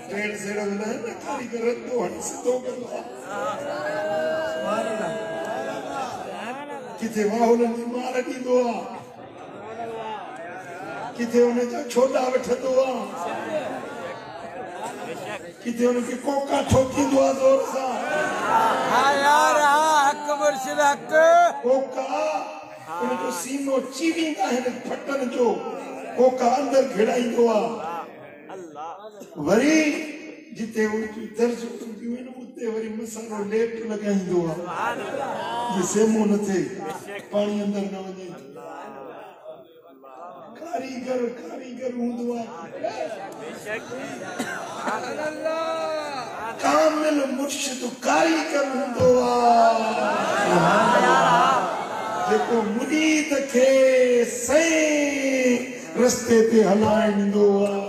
टेढ़ सेढ़ न कारीगर रंतो हथ सिधो कंदो किथे वाहुलनि जी मार ॾींदो आहे किथे उनजा छोड़ा वठंदो आहे किथे उनखे कोका ठोकींदो आहे ज़ोर सां कोका उनजो सीनो चीरींदा आहिनि फटनि जो कोका अंदरि घिड़ाईंदो आहे वरी जिते दर्ज उठंदियूं आहिनि उते वरी मसालो लेप लॻाईंदो आहे ये सेमो न थिए पाणी अंदरि न वञे कारीगर हूंदो आहे कामिल मुर्शिद कारीगर हूंदो आहे जेको मुरीद खे सही रस्ते ते हलाईंदो आहे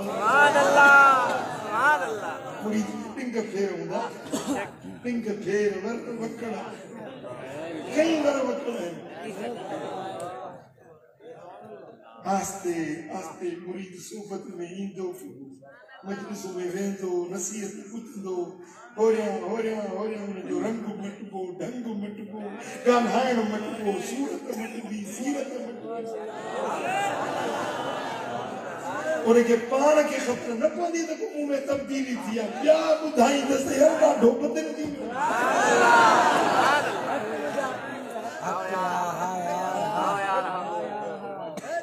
मुरीद पिंग फेर हूंदा पिंग फेर वर वकड़ा कई वर वकड़ा आस्ते आस्ते मुरीद सोबत में ईंदो मजलिस में वेंदो नसीहत ॿुधंदो होरियां हुनजो रंग मटबो ढंग मटबो ॻाल्हाइण मटबो सूरत मटबी सीरत मटबी उनखे पाण खे ख़बर न पवंदी त मुंहुं में तब्दीली थी आहे ॿिया ॿुधाईंदसि यार ॾाढो बदिलजी वियो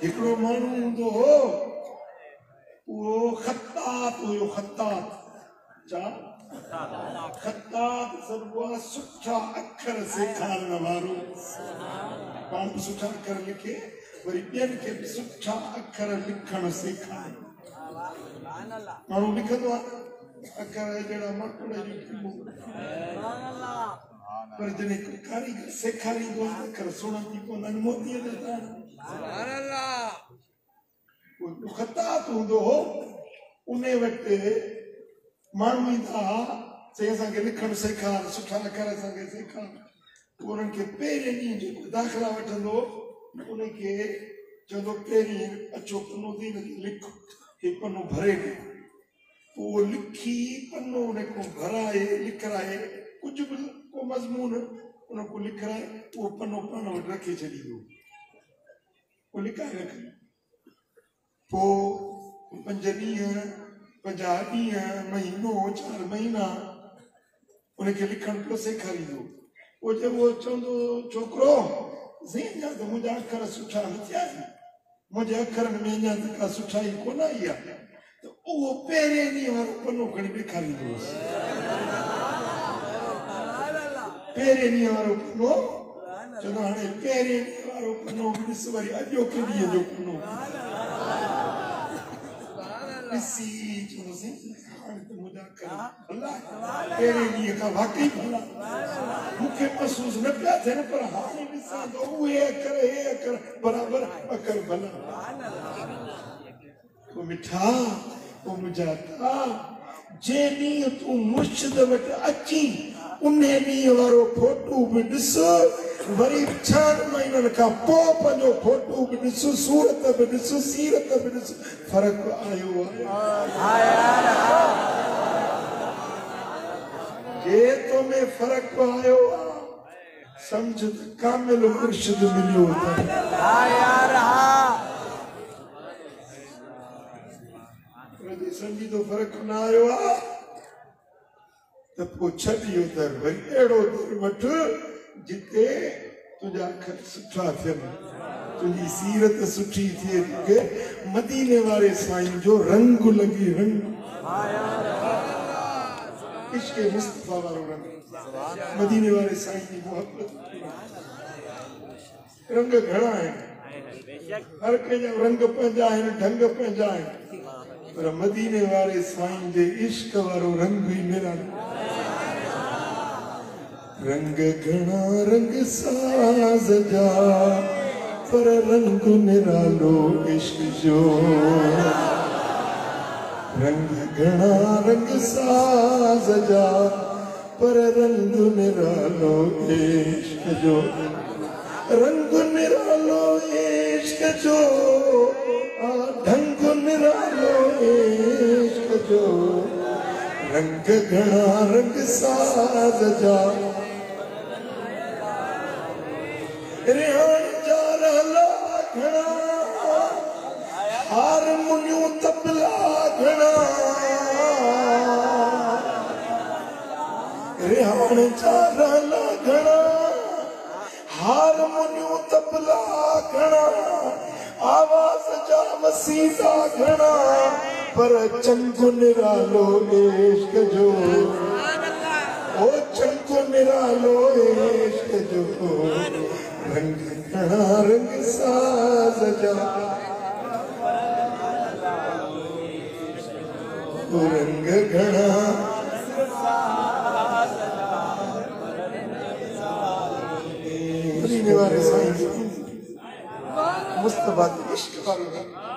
हिकिड़ो माण्हू हूंदो हो उहो खत्तात हुयो खत्तात सबुआ सुठा अखर सेखारण वारो पाण बि सुठा अखर लिखे वरी ॿियनि खे बि सुठा अखर लिखण सेखारे माण्हू लिखंदो आहे अखर जहिड़ा माकुड़ पर जॾहिं कारीगर सेखारींदो आहे अखर सुहिणा थी पवंदा आहिनि मोतीअ जा खत्तात हूंदो हो उन वटि माण्हू ईंदा चई असांखे लिखण सेखार सुठा अखर असांखे सेखार उन्हनि खे पहिरें ॾींहुं जेको दाख़िला वठंदो उनखे चवंदो पहिरीं अचो पनो ॾेई लिख हे पनो भरे ॾे पोइ लिखी पनो उन खां भराए लिखाए कुझु बि को मज़मून उन खां लिखाए उहो पनो पाण वटि रखे छॾींदो पोइ लिकाए रखंदो पोइ 5 ॾींहं 50 ॾींहं महीनो 4 महीना उनखे लिखण पियो सेखारींदो पोइ जब वो चवंदो छोकिरो अञा त मुंहिंजा अखर सुठा न थिया आहिनि मुंहिंजे अखरनि में अञा त का सुठाई कोन आई आहे त उहो पहिरें ॾींहं वारो पनो खणी ॾेखारींदो हुउसि पहिरें ॾींहं वारो पनो चवंदो हाणे पहिरें ॾींहं वारो पनो ॾिस वरी अॼोके ॾींहं जो पनो ॾिसी चवंदोसीं हाणे त मुंहिंजा अखर भला पहिरें ॾींहं खां वाकई भला मूंखे महसूसु न पिया थियनि पर हाणे ॾिसां थो उहे अखर बराबरि अखर भला पोइ मिठा पोइ मुंहिंजा जंहिं ॾींहुं तूं मुर्शिद वटि अची उन ॾींहं वारो फोटू बि ॾिस वरी 6 महीननि खां पोइ पंहिंजो फोटू बि ॾिस सूरत बि ॾिस सीरत बि ॾिस फ़र्क़ु आयो आहे जे तो में फ़र्क़ु आयो आहे समझ त कामिल मुर्शिद मिलियो समझी तो फ़र्क़ु न आयो आहे त पोइ छॾियो दर वरी अहिड़ो दर वठ जिते तुंहिंजा अखर सुठा थियनि तुंहिंजी सीरत सुठी थिए मदीने वारे साईं जो रंग लॻी रंग इश्क़ मुस्तफ़ा वारो रंग मदीने वारे साईं जी मोहब्बत रंग घणा आहिनि हर कंहिंजा रंग पंहिंजा आहिनि ढंग पंहिंजा आहिनि पर मदीने वारे साईं जे इश्क़ वारो रंग ई निरालो रंग घणा रंग साज़ जा पर रंग निरालो इश्क़ जो रंग घणा रंग साज़ जा पर रंग निरालो इश्क़ जो रंग निरालो इश्क़ जो ढंग निरालो इश्क़ जो रंग घणा रंग साज़ जा रिहान जा रहला घणा हारमोनियूं तबला घणा रिहान जा रहला घणा हारमोनियूं तबला घणा आवाज़ जा वसीला घणा पर चंदु निरालो इश्क जो ओ चंदु निरालो इश्क जो रंग घना रंग साज जा रंग घना मदीने वाले साईं मुस्तफा के इश्क वाले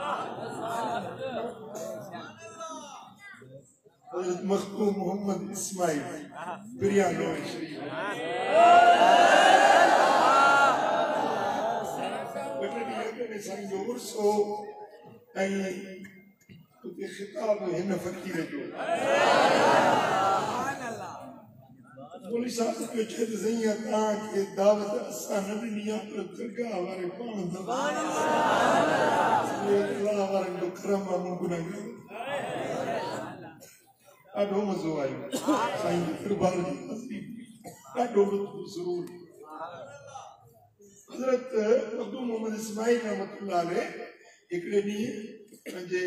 हज़रत मखदूम मोहम्मद इस्माइल बिरियान लोही शरीफ बटड़ी साईं जो उर्स हो ऐं उते खिताब हिन फ़कीर जो मौलवी साहब जो चए त सही आहे तव्हांखे दावत असां न ॾिनी आहे पर दरगाह वारे पाण अलाह वारनि जो करम आहे मूं गुनाहगार ॾाढो मज़ो आयो साईं जी दरबार जी तस्वीर ॾाढो ज़रूर हज़रत मखदूम मोहम्मद इस्माइल रहमतुल्लाह अलैह हिकिड़े ॾींहुं पंहिंजे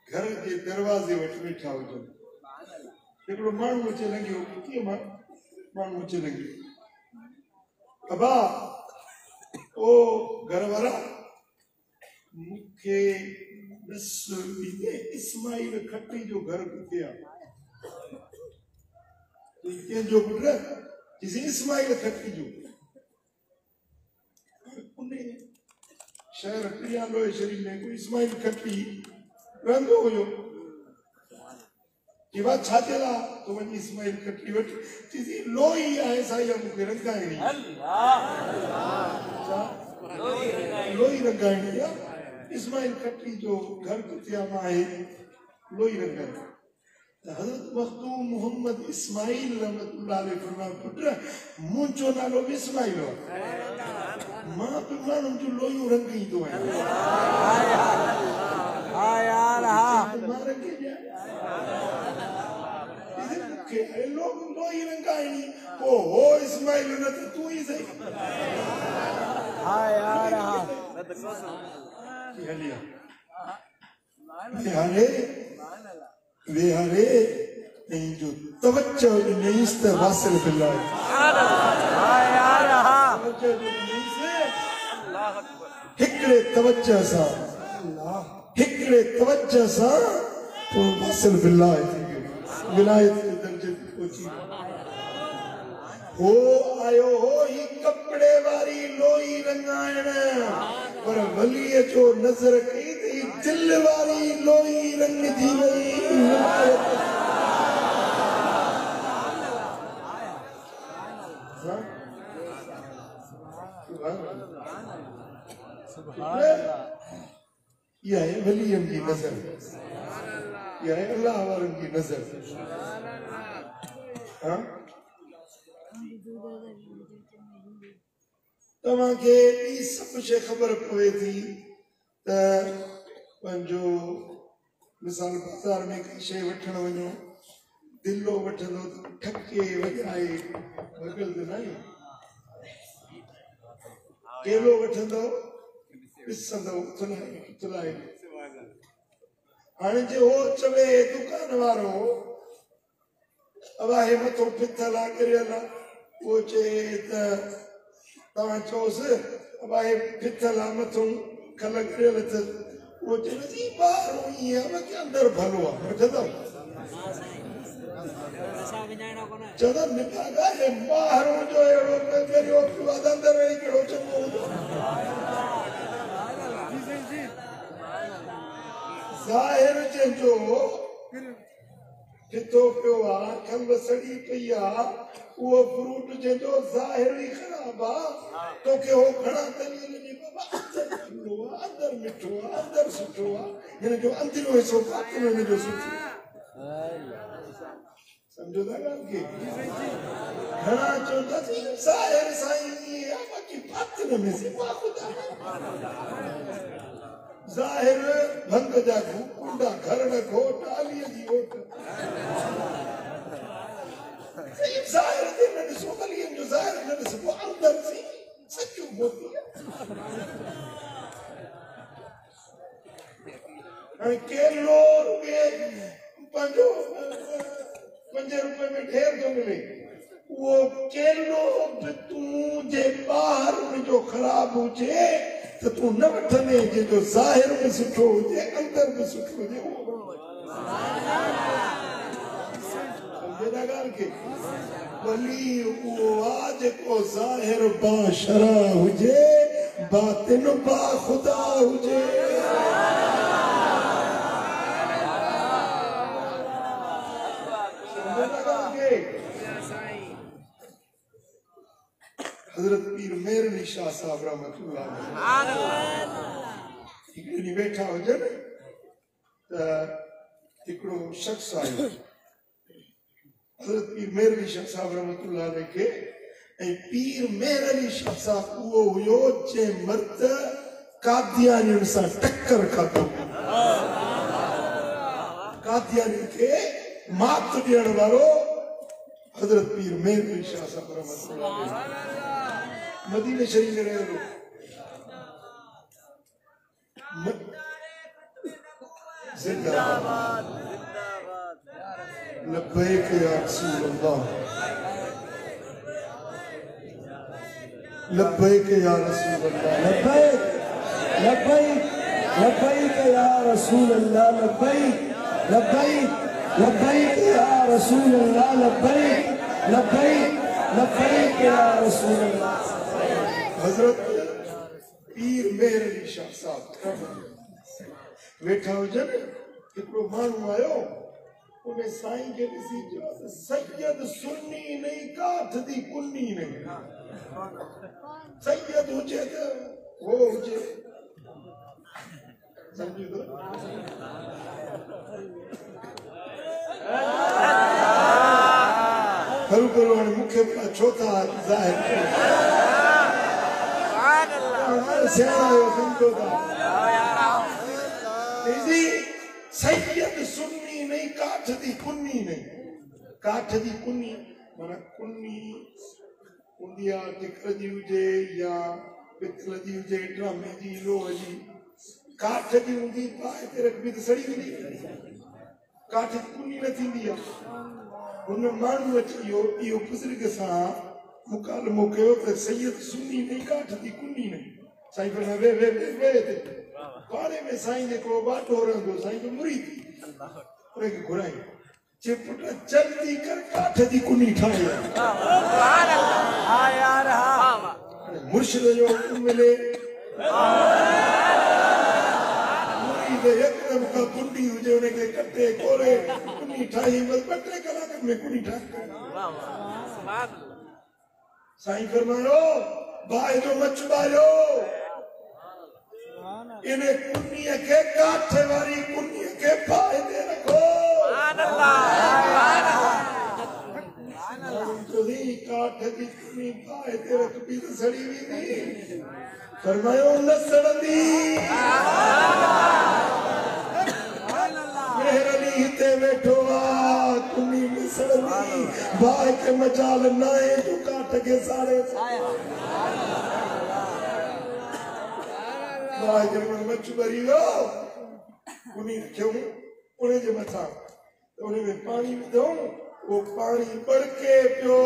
घर जे दरवाज़े वटि वेठा हुजनि हिकिड़ो माण्हू अचे लंघियो कीअं माण्हू अचे लंघियो बाबा ओ घर वारा मूंखे ॾस ॾींदे इस्माइल खट्टी जो घर किथे आहे कंहिंजो पुटु चईं इस्माइल खट्टी जो उन शहर प्रिया लोहे शरीफ में कोई इस्माइल खट्टी रहंदो हुयो कि बात छा थियल आहे तो वञी इस्माइल खट्टी वटि चईं लोही आहे साईं मूंखे रंगाइणी लोही रंगाइणी आहे इस्माइल खट्टी जो घर किथे आहे लोही रंगाइणी हज़रत मखदूम मोहम्मद इस्माइल रहमतुल्लाह अलैह फरमाया पुट मुंहिंजो नालो बि इस्माइल आहे मां बि माण्हुनि जूं लोहियूं रंगींदो आहियां मां रंगे ॾियां लोही रंगाइणी ओ हो इस्माइल न त तूं ई सही विहारे ऐं जो तवज्जो ॾिनईंसि त वासिल बिल्लाह हिकिड़े तवज्जो सां तो वासिल बिल्लाह विलायत के दर्जे ते पहुची हो आयो हो ही कपड़े वारी लोही रंगाइण पर वलीअ जो नज़र कई त दिल वारी लोही रंग जी वई यह है वलीअ जी नज़र यह है अल्लाह वारनि जी नज़र हाँ तव्हांखे ॿी सभु शइ ख़बर पवे थी त पंहिंजो मिसाल बाज़ार में का शइ वठण वञो दिलो वठंदो त ठके वॼाए वॻलंदो न केलो वठंदो ॾिसंदो उथलाए हाणे जे हो चवे दुकान वारो अवाहे मथो पिथल आहे किरियल आहे उहो चए त तव्हां चओसि अवाहे पिथल आहे मथो खल किरियल त उहो चए ॿाहिरो ईअं आहे की अंदरि भलो आहे वठंदव चवंदा निभागा हे ॿाहिरो जो अहिड़ो करियो पियो आहे अंदरि वरी कहिड़ो चङो हूंदो ज़ाहिर जंहिंजो किथो पियो आहे खंघ सड़ी पई आहे उहो फ्रूट जंहिंजो ज़ाहिर ई ख़राब आहे तोखे हो खणा तनी लॻे बाबा अंदरि मिठो आहे अंदरि सुठो आहे हिन जो अंदरियो हिसो बातिन हिन जो सुठो समझो था ॻाल्हि खे घणा चवंदासीं ज़ाहिर साईं ईअं आहे बाक़ी बातिन में सिवा ख़ुदा ज़ाहिर भंग जा कुंडा घरण घोट आलीअ जी ओट ज़ाहिर ते न ॾिसो गलीअनि जो ज़ाहिर न ॾिसबो अंदरि सी सचो मोती हाणे केलो रुॻे ₹5 में ढेर तो मिले वो केलो तू जे बाहर में जो खराब हुजे तो तू न वठने जे जो ज़ाहिर में सुठो हुजे अंदर में सुठो हुजे समझे ना ॻाल्हि खे वली उहो आहे जेको ज़ाहिर बा शरा हुजे बातिन बा खुदा हुजे समझे ना ॻाल्हि खे हजरत पीर मेहर अली शाह साहब रहमतुल्लाह हिकिड़े ॾींहुं वेठा हुजनि त हिकिड़ो शख़्स आयो हजरत पीर मेहर अली शाह साहब रहमतुल्लाह अलैह खे ऐं पीर मेहर अली शाह साहब उहो हुयो जंहिं मर्द कादियानियुनि सां टक्कर खाधो कादियानियुनि खे मात ॾियण वारो हजरत पीर मेहर अली शाह साहब रहमतुल्लाह अलैह मदीने शरीफ में रहे लोग जिंदाबाद लब्बैक या रसूल अल्लाह लब्बैक या रसूल अल्लाह लब्बैक लब्बैक लब्बैक या रसूल अल्लाह लब्बैक लब्बैक लब्बैक या रसूल अल्लाह लब्बैक लब्बैक लब्बैक या रसूल अल्लाह हजरत पीर मेहर अली शाह साहब वेठा हुजनि हिकिड़ो माण्हू आयो उन साईं खे ॾिसी चयो सैयद सुन्नी नहीं काठ दी कुन्नी नहीं सैयद हुजे त वो हुजे समझी तो हरु करो हाणे मूंखे छो था ज़ाहिर सैयद सुन्नी नहीं काठ दी कुन्नी नहीं काठ दी कुन्नी माना कुन्नी उंदिया टिकर जी हुजे या पितल जी हुजे ड्रामे जी लोह जी काठ जी हूंदी पाए ते रखबी त सड़ी वेंदी काठ जी कुन्नी न थींदी आहे हुन माण्हू अची इहो बुज़ुर्ग सां मुकालमो कयो त सैयद सुन्नी नहीं काठ दी कुन्नी नहीं साईं पर वे वे वे वे ते पाड़े में साईं ने को बाटो रहंदो साईं जो मुरीद उनखे घुराई जे पुट जल्दी कर काठ जी कुन्नी ठाहे सुभान अल्लाह हा यार हा मुर्शिद जो हुक्म मिले मुरीद एकदम का कुंडी हुजे उनखे कटे कोरे कुन्नी ठाही बस 2-3 कलाक में कुन्नी ठाहे वाह वाह सुभान अल्लाह साईं फरमायो बाए जो मचबायो इन्हें कुन्नीअ खे काठ वारी कुन्नीअ खे बाए दे रखो सुभान अल्लाह सुभान अल्लाह तुझी काठ जी कुन्नी बाए दे रखबी त सड़ी वेंदी फरमायो न सड़ंदी मेहर अली हिते वेठो आहे कुन्नी न सड़ंदी बाए खे मजाल न आहे जो काठ खे साड़े मच्छू भरी लो उन्हीं रखियो उन्हें जो मथा उन्हें में पानी विधो वो पानी बड़के पियो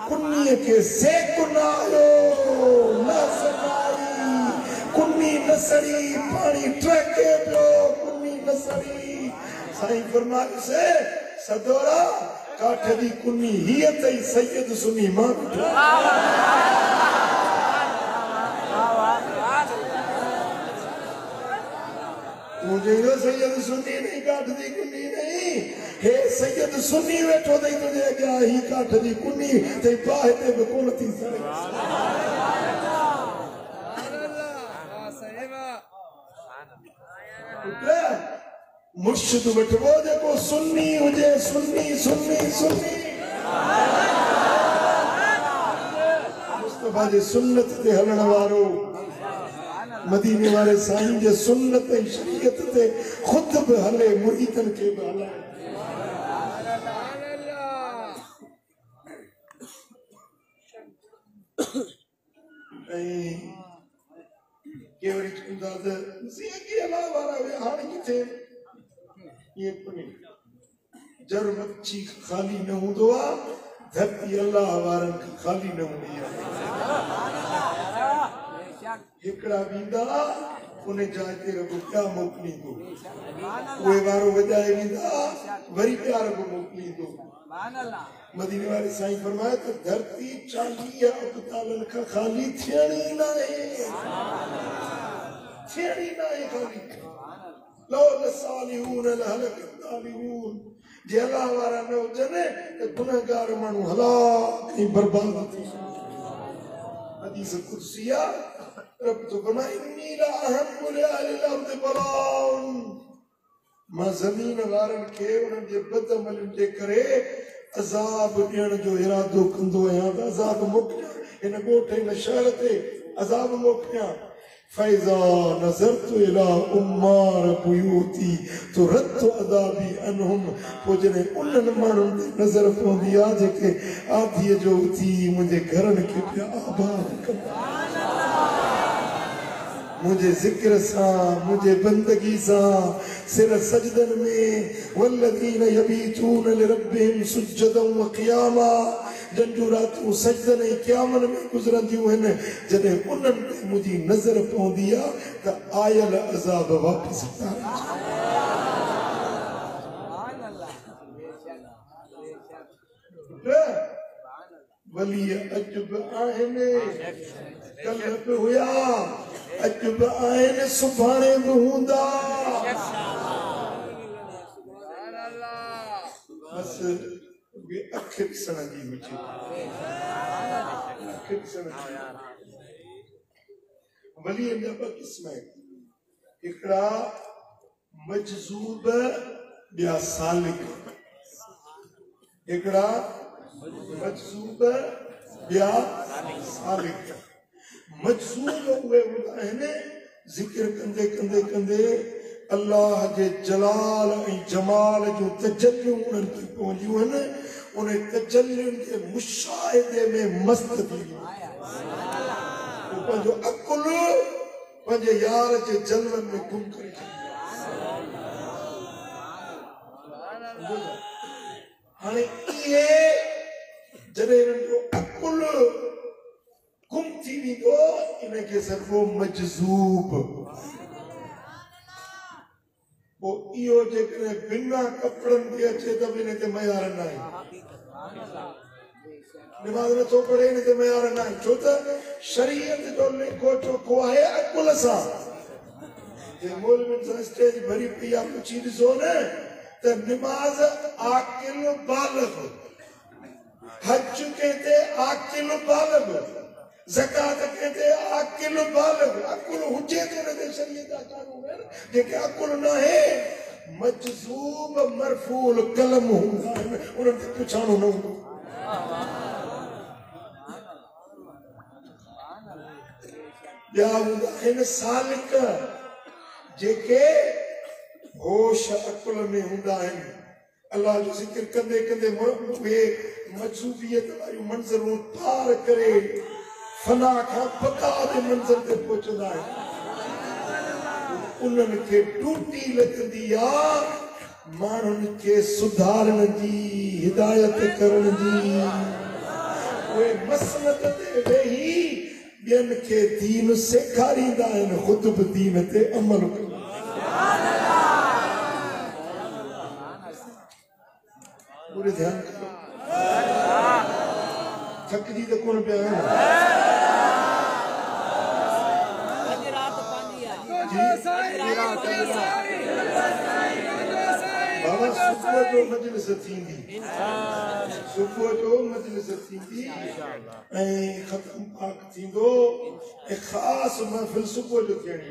कुन्नी के सेक न आयो न सनाई कुन्नी न सड़ी पानी ट्रके पियो कुन्नी न सड़ी साईं फरमाए से सदोरा काठ दी कुन्नी हिय तई सैयद सुन्नी मां मुझे यो सैयद सुन्नी नहीं काठ दी कुन्नी नहीं हे सैयद सुन्नी वेठो दई तुझे क्या ही काठ दी कुन्नी ते बाहे ते कोन थी सड़े मुर्शिद वठबो जेको सुन्नी हुजे सुन्नी सुन्नी सुन्नी मुस्तफा जे सुन्नत ते हलण वारो मदीने वाले साईं जे सुन्नत ऐं शरीयत ते खुद भी हले मुरीदन के भी हलाए के वरी चवंदा त ज़िंदगी हलाए वारा वे हाणे किथे ये कोने जर मच्छी खाली न हूंदो आ धरती अल्लाह वारन खाली न हूंदी आ हिकड़ा वींदा उन जाए ते रब क्या मोकलींदो उहे वारो वजाए वींदा वरी प्या रब मोकलींदो मदीने वाले साईं फरमाए तो धरती 40 अब्तालन का खाली थियणी ना है खाली लो लसालिहून लहलक तालिहून जे अल्लाह वारा न हुजने त गुनहगार माण्हू हलाक ऐं बर्बाद थी हदीस कुदसिया रब तो फरमाए इन्नी ला अहम्मु लिअहलिल अर्द बलाउन मां ज़मीन वारनि खे उन्हनि जे बदअमलनि जे करे अज़ाब ॾियण जो इरादो कंदो आहियां त अज़ाब मोकिलियां हिन ॻोठ हिन शहर ते अज़ाब मोकिलियां फैज़ा नज़रतु इला उम्मार बुयूती तुरद्दु अज़ाबी अनहुम पोइ जॾहिं उन्हनि माण्हुनि ते नज़र पवंदी आहे जेके आधीअ जो उथी मुंहिंजे घरनि खे पिया आबाद कंदा मुझे जिक्र सा मुझे बंदगी सा सिर सजदन में वल्लदीन यबीतून लिरब्बिहिम सुज्जदन व क़ियामा जंजू रातूं सजदन ऐं क़यामन में गुज़रंदियूं आहिनि जॾहिं उन्हनि ते मुंहिंजी नज़र पवंदी आहे त आयल अज़ाब वापसि वली अजब आहिनि कल्ह बि हुया अॼु बि आहिनि सुभाणे बि हूंदा बस अख ॾिसण जी हुजे अख ॾिसण जी वली जा ॿ क़िस्म आहिनि हिकिड़ा मजज़ूब ॿिया सालिक हिकिड़ा मजज़ूब ॿिया सालिक मजसूल उहे हूंदा आहिनि ज़िक्र कंदे कंदे कंदे अल्लाह जे जलाल ऐं जमाल जूं तजल्लियूं उन्हनि खे पवंदियूं आहिनि उन तजल्लियुनि जे मुशाहिदे में मस्त थी वियो पंहिंजो अकुल पंहिंजे यार जे जलवनि में गुम करे छॾींदो हाणे इहे जॾहिं इन्हनि जो अकुल गुम थी वेंदो इनखे सॾिबो मजज़ूब पोइ इहो जेकॾहिं बिना कपिड़नि ते अचे त बि हिन ते मयार न आहे निमाज़ नथो पढ़े हिन ते मयार न आहे छो त शरीयत जो लेखो चोखो आहे अकुल सां जे मौलवियुनि सां स्टेज भरी पई आहे पुछी ॾिसो न त निमाज़ आकिल बालिग़ हज कहते आकिल बालिग़ ज़कात कहते आकिल बालिग़ अकुल हुजे तो न शरीयत जा कानून आहिनि जेके अकुल न आहे मजज़ूब मरफूल कलम हूंदा आहिनि उन्हनि ते पुछाणो न हूंदो ॿिया हूंदा आहिनि सालिक जेके होश अकुल में हूंदा आहिनि अल्लाह जो ज़िक्र कंदे कंदे उहे मजज़ूबियत वारियूं मंज़रूं पार करे फना खां बका जे मंज़र ते पहुचंदा आहिनि उन्हनि खे टूटी लॻंदी आहे माण्हुनि खे सुधारण जी हिदायत करण जी उहे मसनद ते वेही ॿियनि खे दीन सेखारींदा आहिनि ख़ुदि बि दीन ते अमल कंदा पूरे ध्यान करो थकजी त कोन पिया बाबा सुबुह जो मजलिस थींदी सुबुह जो मजलिस थींदी ऐं ख़त्म पाक थींदो ऐं ख़ासि महफ़िल सुबुह जो थियणी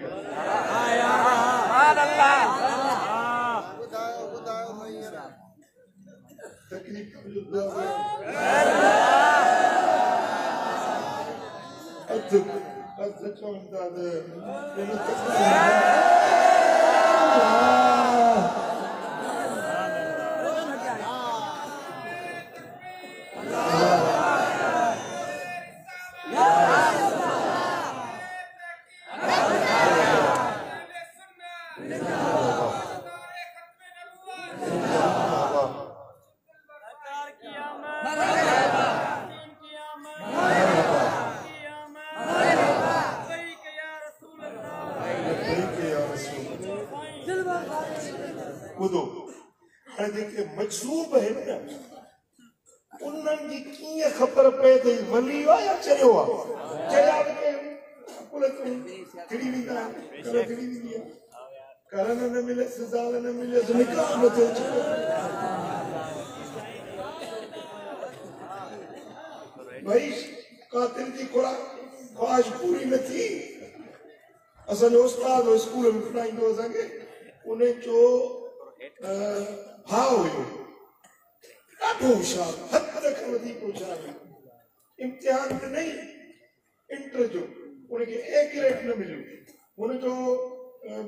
जेके मजसूब है ना उन्हनि जी कीअं ख़बर पए त वली हुआ या चरियो आहे चरिया के पुल खिड़ी वेंदा आहिनि करे खिड़ी वेंदी आहे करण न मिले सज़ाल न मिले निकाह न थिए भाई कातिल जी ख्वाहिश पूरी न थी असांजो उस्ताद स्कूल में पढ़ाईंदो असांखे उन जो भाउ हुयो ॾाढो होशियारु हद खां वधीक होशियारु इम्तिहान ते नहीं इंटर जो उनखे ए ग्रेड न मिलियो उनजो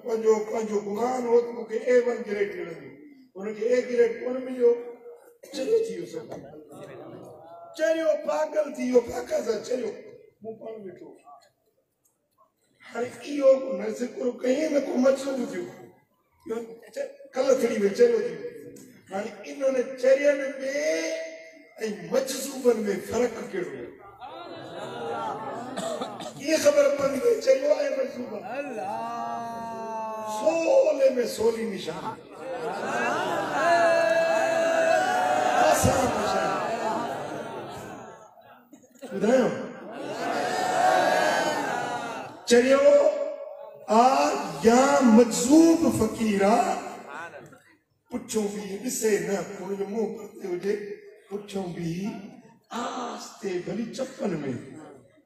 पंहिंजो गुमान हो त मूंखे A1 ग्रेड मिलंदी उनखे ए ग्रेड कोन मिलियो चरियो थी वियो सभु चरियो पागल थी वियो काका सां चरियो मूं पाण वेठो हाणे इहो न ज़िक्र कईं न को मजसूब थियो कल्ह थी वई चरियो थी वियो हाणे इन्हनि चरियनि में ऐं मजसूबनि में फ़र्क़ु कहिड़ो कीअं ख़बर पवंदी चरियो आहे मजसूब सोले में सोली निशानी ॿुधायो चरियो आ या मजसूब फ़कीर आ पुछो भी ॾिसे न उनजो मुंहुं परते हुजे पुछो भी आस्ते भली चपन में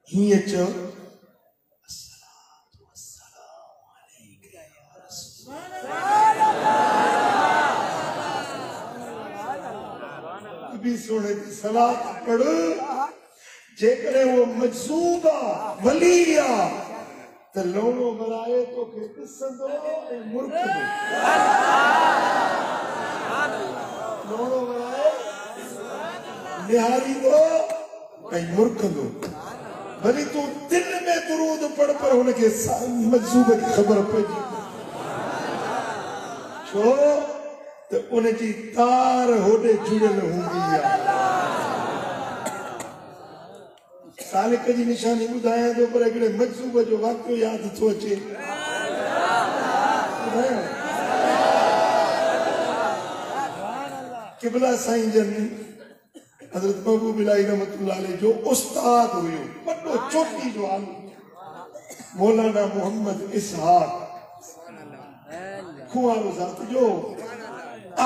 हीअं चओ भी सोने दी सलात पढ़ जेकरे वो मजसूब आ वली आ त लोणो बनाए तो के ॾिसंदो ऐं मुर्कंदो लोणो बनाए निहारींदो ऐं मुर्कंदो वरी तूं दिल में दुरूद पढ़ पर हुनखे मजसूब खे ख़बर पइजी छो त उनजी तार होॾे जुड़ियल हूंदी आहे सालिक जी निशानी ॿुधायां थो पर हिकिड़े मजसूब जो वाक़ियो यादि थो अचे क़िबला साईं जन हज़रत महबूब इलाही रहमतुल्लाह अलैह जो उस्ताद हुयो वॾो चोटी जो आलिम मौलाना मोहम्मद इसहाक खुआरो ज़ात जो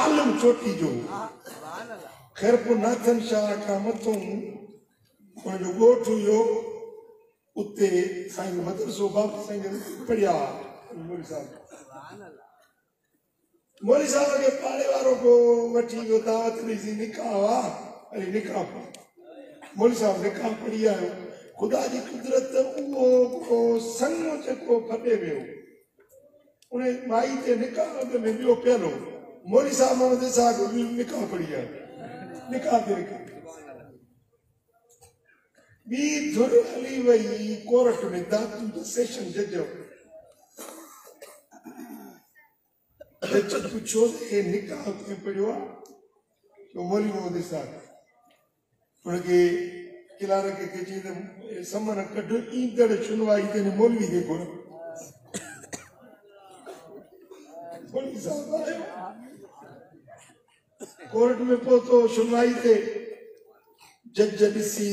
आलिम चोटी जो खैरपुर नाथन शाह खां मथों उनजो ॻोठ हुयो उते साईं मदरसो बाबा साईं पढ़िया मौली साहब खे पाड़े वारो को वठी वियो दावत ॾिसी निकाह आहे अरे निकाह मौली साहब निकाह पढ़ी आयो ख़ुदा जी कुदरत उहो को संग जेको फटे वियो उन माई ते निकाह में ॿियो पियल हो मौली साहब मोहम्मद साहब निकाह पढ़ी आयो निकाह ते बी धुर हली वई कोर्ट में दातू सेशन जज पूछो हे निकाह कीअं पढ़ियो आहे तो मौली मोहम्मद साहब उनखे किलार खे चई त समन कढ ईंदड़ सुनवाई ते मौलवी खे घुर मौलवी साहब आयो कोर्ट में पहुतो सुनवाई ते जज ॾिसी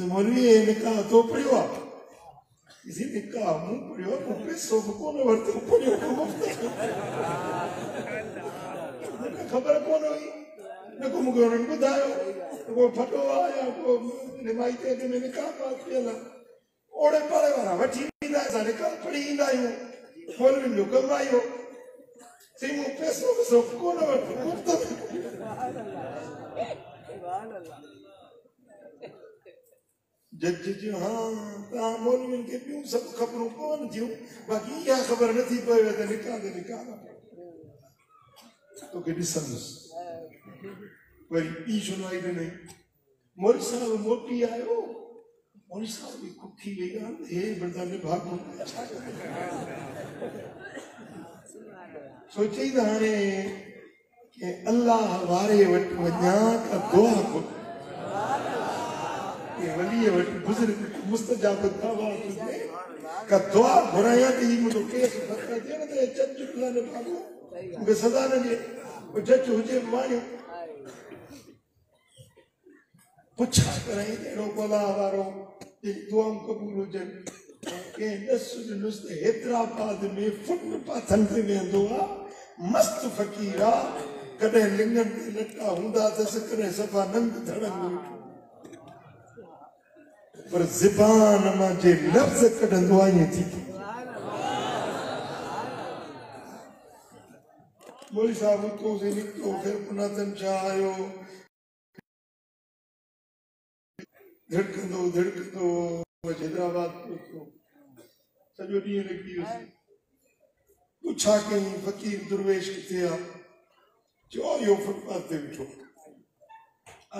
मौलवी निकाह तो पढ़ियो आहे इसी निकाह मूं पढ़ियो मूं पैसो बि कोन वरितो पढ़ियो ख़बर कोन हुई न को मूंखे हुननि ॿुधायो को फटो आहे या को निमाई ते में निकाह पास थियल आहे ओड़े पाड़े वारा वठी ईंदा असां निकाह पढ़ी ईंदा आहियूं मौलवियुनि जो कमु आयो चई मूं पैसो कोन वरितो जज जो हाँ तव्हां मौलवियुनि खे ॿियूं सभु ख़बरूं कोन थियूं बाक़ी इहा ख़बर नथी पए त निकाह ते निकाह तोखे ॾिसंदुसि वरी ॿी सुनवाई ॾिनई मौलवी साहब मोटी आयो मौलवी साहब बि कुठी वई आहे हे बरदाने भाॻो सोचई त हाणे के अल्लाह वारे वटि वञा त दुआ घुर वली वटि बुज़ुर्ग मुस्तजाब दावत का दुआ घुरायां त ही मुंहिंजो केस फतवा थिए न त जज फलाने भाॻो मूंखे सज़ा न ॾिए जज हुजे मायूं पुछा कराई अहिड़ो भला वारो दुआऊं क़बूल हुजनि कंहिं ॾस ॾिनुसि हैदराबाद में फुटपाथनि ते वेंदो आहे मस्त फ़क़ीर आहे कॾहिं लिंगनि ते लटा हूंदा अथसि कॾहिं सफ़ा नंग धड़ंग पर ज़बान मां जे लफ़्ज़ कढंदो आहे ईअं थी मौलवी साहब उतो से निकितो फिर पुनातन छा आयो धड़कंदो हैदराबाद पहुतो सॼो ॾींहुं लॻी वियुसि पुछा कई फ़क़ीर दुर्वेश किथे आहे चयो इहो फुटपाथ ते वेठो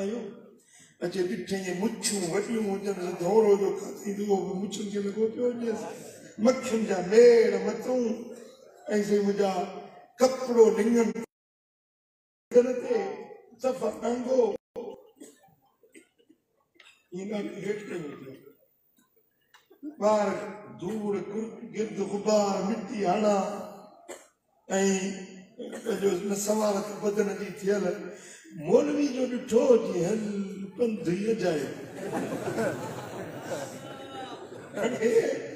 आयो अचे ॾिठे मुछूं वॾियूं हुजनि धोरो जो खाधींदो हो मुछुनि खे लॻो पियो अॼु मखियुनि जा मेड़ मथूं ऐं से मुंहिंजा कपिड़ो लिंगनि ते सफ़ा नांगो हेठि कयो ॿार धूड़ गिर्द गुबार मिटी हणा ऐं पंहिंजो सवालत बदन जी थियल मौलवी जो ॾिठो जी हल पंध ई अजाए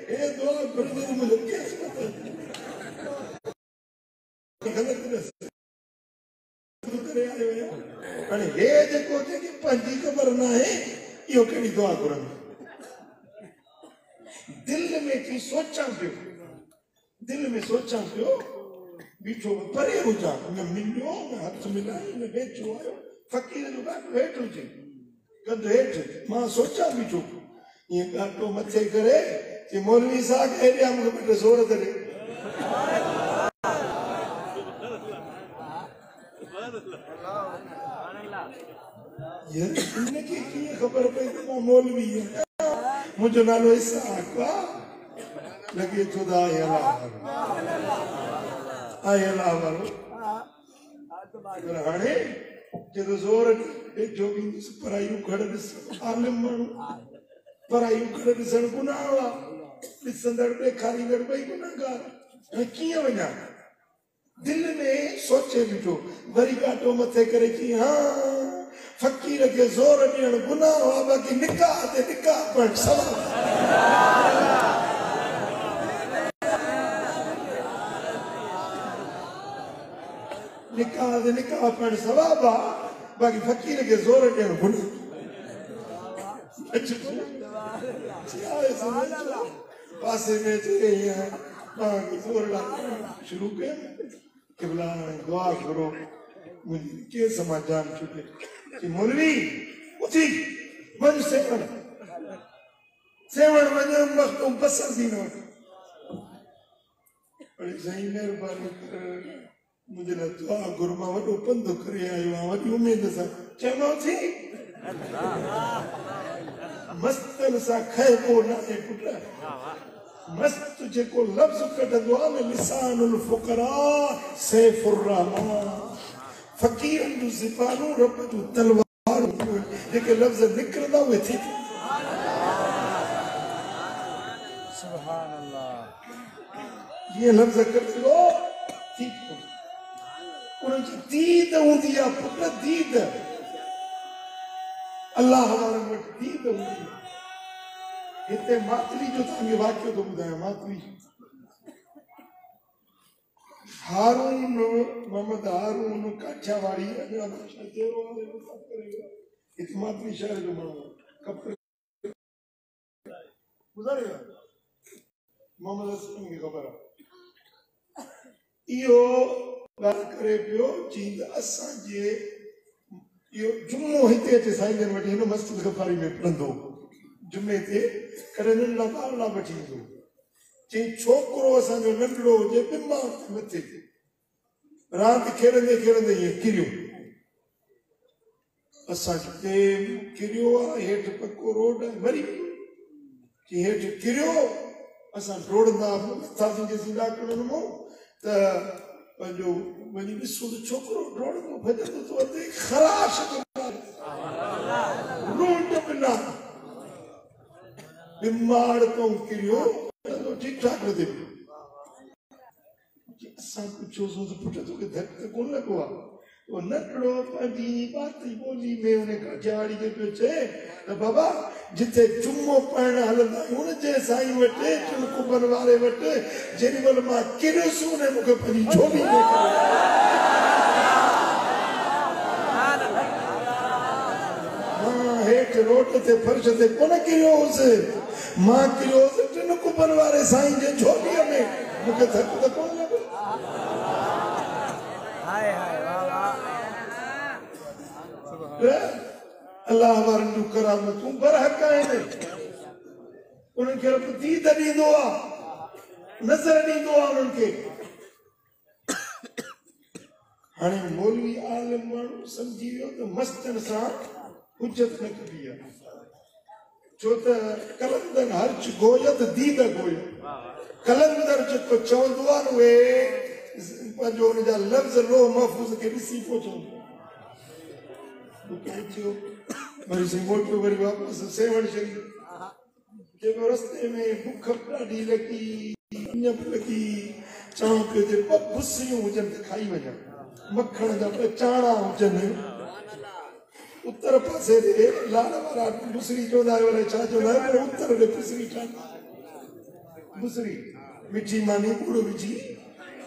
हे दुआ घुरंदो मुंहिंजो केस करे आयो आहियां हाणे हे जेको जंहिंखे पंहिंजी ख़बर न आहे इहो कहिड़ी दुआ घुरंदो दिल में थी सोचां पियो बीठो परे हुजां न मिलियो न हथ मिलायो न बेचो आयो फ़क़ीर जो ॾाढो हेठि हुजे गंद हेठि मां सोचां बीठो ईअं ॾाढो मथे करे कि मौलवी साहब हेॾियां मूंखे ॿ टे ज़ोर करे इनखे कीअं ख़बर पई त मां मौलवी आहियां मुंहिंजो नालो इसहाक़ आहे लॻे थो त आहे अलाह वारो पर हाणे जॾहिं ज़ोर ॾेठो वेंदुसि परायूं खड़ ॾिसण आलिम माण्हू परायूं खड़ ॾिसण गुनाह आहे ॾिसंदड़ ॾेखारींदड़ ॿई गुनाहगार हाणे कीअं वञा दिल में सोचे बीठो वरी काटो मथे करे की हाँ फ़क़ीर खे ज़ोर ॾियणु गुनाह आहे बाक़ी निकाह ते निकाह पण सवाब निकाह ते निकाह पण सवाब आहे बाक़ी फ़क़ीर खे ज़ोर ॾियणु गुनाह पासे में चए ज़ोर शुरू कयो क़िबला दुआ करो मुंहिंजी केस मां जान छुटे कि मौलवी उथी वञ सेवण वञ वक़्तु बसर थी न वठ साईं महिरबानी कर मुंहिंजे लाइ दुआ घुर मां वॾो पंधु करे आयो आहियां वॾी उमेद सां चयोमांव थी मस्तनि सां खइबो न आहे पुट मस्त जेको लफ़्ज़ कढंदो आहे न लिसानुल फुकरा सैफुर रहमान फ़क़ीरनि जूं ज़बानूं रब जूं तलवारूं जेके लफ़्ज़ निकिरंदा उहे थी सुभान अल्लाह जीअं लफ़्ज़ कढंदो थी उनजी दीद हूंदी आहे पुट दीद अल्लाह वारनि वटि दीद हूंदी आहे हिते मातली जो तव्हांखे वाक़ियो थो ॿुधायां मातली हारून मोहम्मद हारून काठियावाड़ी मातली शहर जो माण्हू गुज़ारे वियो मोहम्मद असलम खे ख़बर आहे इहो ॻाल्हि करे पियो चई त असांजे इहो जुमो हिते अचे साईं जन वटि हिन मस्जिद गफ़ारी में पढ़ंदो जुमे ते कॾहिं नंढड़ा ॿारड़ा वठी ईंदो चई छोकिरो असांजो नंढड़ो हुजे बीमार थी मथे राति खेॾंदे खेॾंदे ईअं किरियो असां किरियो आहे हेठि पको रोड मरी कि हेठि किरियो असां डोड़ंदा उथासीं जेसीं डॉक्टर वञूं त पंहिंजो वञी ॾिसो त छोकिरो डोड़ंदो भॼंदो थो अचे ख़राश रोड बिना बीमार तो किरियो ठीक ठाक न थिए असां पुछोसीं त पुट तोखे धक त कोन लॻो आहे वो नकड़ो पंहिंजी बाती बोली में उन्हें कजाड़ी के पियो चए त बाबा जिथे जुम्मो पढ़ण हलंदा आहियूं न जे साईं वटि चुनकुबन वारे वटि जेॾी महिल मां किरियुसि उन मूंखे पंहिंजी झोली में हेठि रोड ते फर्श ते कोन किरियो हुउसि मां किरियो हुउसि चुनकुबन वारे साईं जे झोलीअ में मूंखे थक त कोन लॻो हाय हाय वाह वाह अल्लाह वारनि जूं करामतूं बरहक आहिनि उन्हनि खे रब दीद ॾींदो आहे नज़र ॾींदो आहे उन्हनि खे हाणे मौलवी आलिम माण्हू सम्झी वियो त मस्तनि सां हुजत न कबी आहे छो त कलंदर हर्च गोयत दीद गोय कलंदर जेको चवंदो आहे न उहे पंहिंजो हुनजा लफ़्ज़ लो महफ़ूज़ खे ॾिसी पोइ चवंदो वरी से मोटियो वरी वापस सेवण शरीफ जेको रस्ते में बुख ॾाढी लॻी ञप लॻी चवां पियो जे ॿ भुसियूं हुजनि त खाई वञा मखण जा ॿ चाणा हुजनि उत्तर पासे ते लाड़ वारा भुसरी चवंदा आहियो अलाए छा चवंदा आहियो पर उत्तर ॾे भुसरी ठाहे भुसरी मिठी मानी ॻुड़ विझी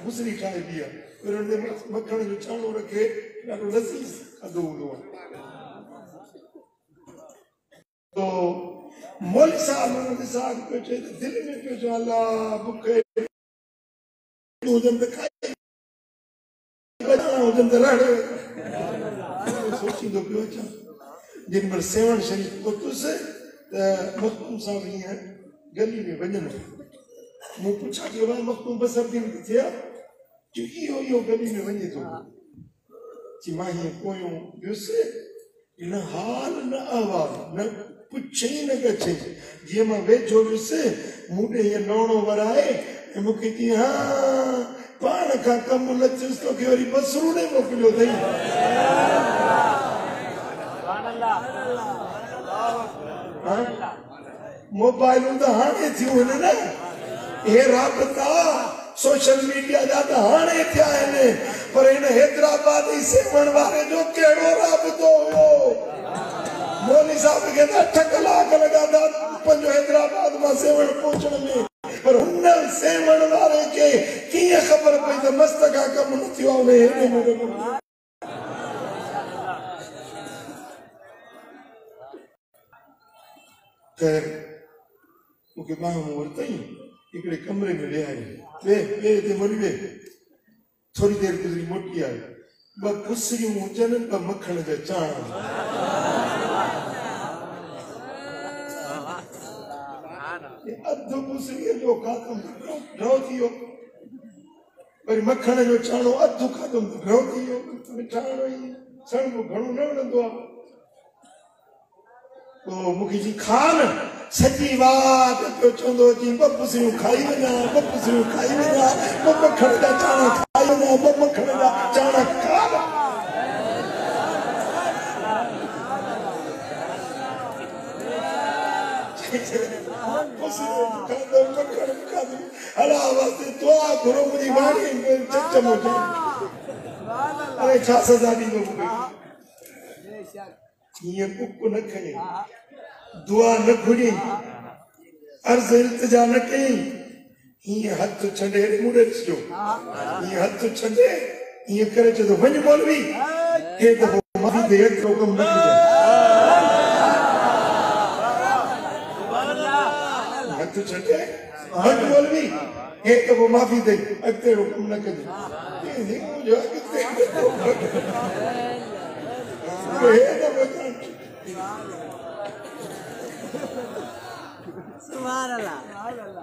भुसरी ठाहिबी आहे वरी हुन ते मखण जो चाणो रखे ॾाढो लज़ीज़ खाधो हूंदो आहे तो मौलवी साहब ने साहब को चए दिल में पियो जो अल्लाह बुखे हुजन त खाई बचाना हुजन त रड़ सोचींदो पियो अचां जिन महिल सेवण शरीफ पहुतुसि त मखदूम साहब हीअं गली में वञनि मूं पुछा कि भाई मखदूम बसर दिन किथे आहे जो इहो गली में वञे थो जी मां हीअं पोयों वियुसि न हाल न अहवाल न पुछे न कछे जीअं मां वेठो वियुसि मूं ॾे हीअं नौणो वराए ऐं मूंखे चई हा पाण खां कमु लथियुसि तोखे वरी बसरूं ॾे मोकिलियो अथई मोबाइलूं त हाणे थियूं आहिनि न हे राबता सोशल मीडिया जा त हाणे थिया आहिनि पर हिन हैदराबाद जी सेवण वारे जो कहिड़ो राबतो हुयो मौलवी साहब खे 8 कलाक लॻा पंहिंजो हैदराबाद मां सेवण पहुचण में पर हुन सेवण वारे खे कीअं ख़बर पई त मस्त खां कमु न थियो आहे हेॾे मेरे ख़ैर मूंखे ॿाहूं वरितई हिकिड़े कमरे में विहाई वे ते वरी वे थोड़ी देर गुज़री मोटी आई 2 भुसरियूं हुजनि 2 मखण जा चाणा अधु भुसरीअ जो खाधो ड्रो थी वियो वरी मखण जो चाणो अधु खाधो ड्रो थी वियो मिठाणो ई सणिको घणो न वणंदो आहे तो मूंखे जी खान सॼी वात पियो चवंदो जी 2 भुसरियूं खाई वञा 2 भुसरियूं खाई वञा 2 मखण जा चाणा खाई वञा 2 मखण जा चाणा खा अरे छा सज़ा ॾींदो मूंखे हीअं कुक न खणी दुआ न घुरी अर्ज़ इल्तिजा न कई हीअं हथ छॾे मूं ॾे ॾिसिजो हीअं हथ छॾे हीअं करे चए थो वञ मौलवी के दफ़ो माफ़ी दे एतिरो कमु न कजे हथ छॾे वञ मौलवी एक दफ़ो माफ़ी दे अॻिते कमु न कजे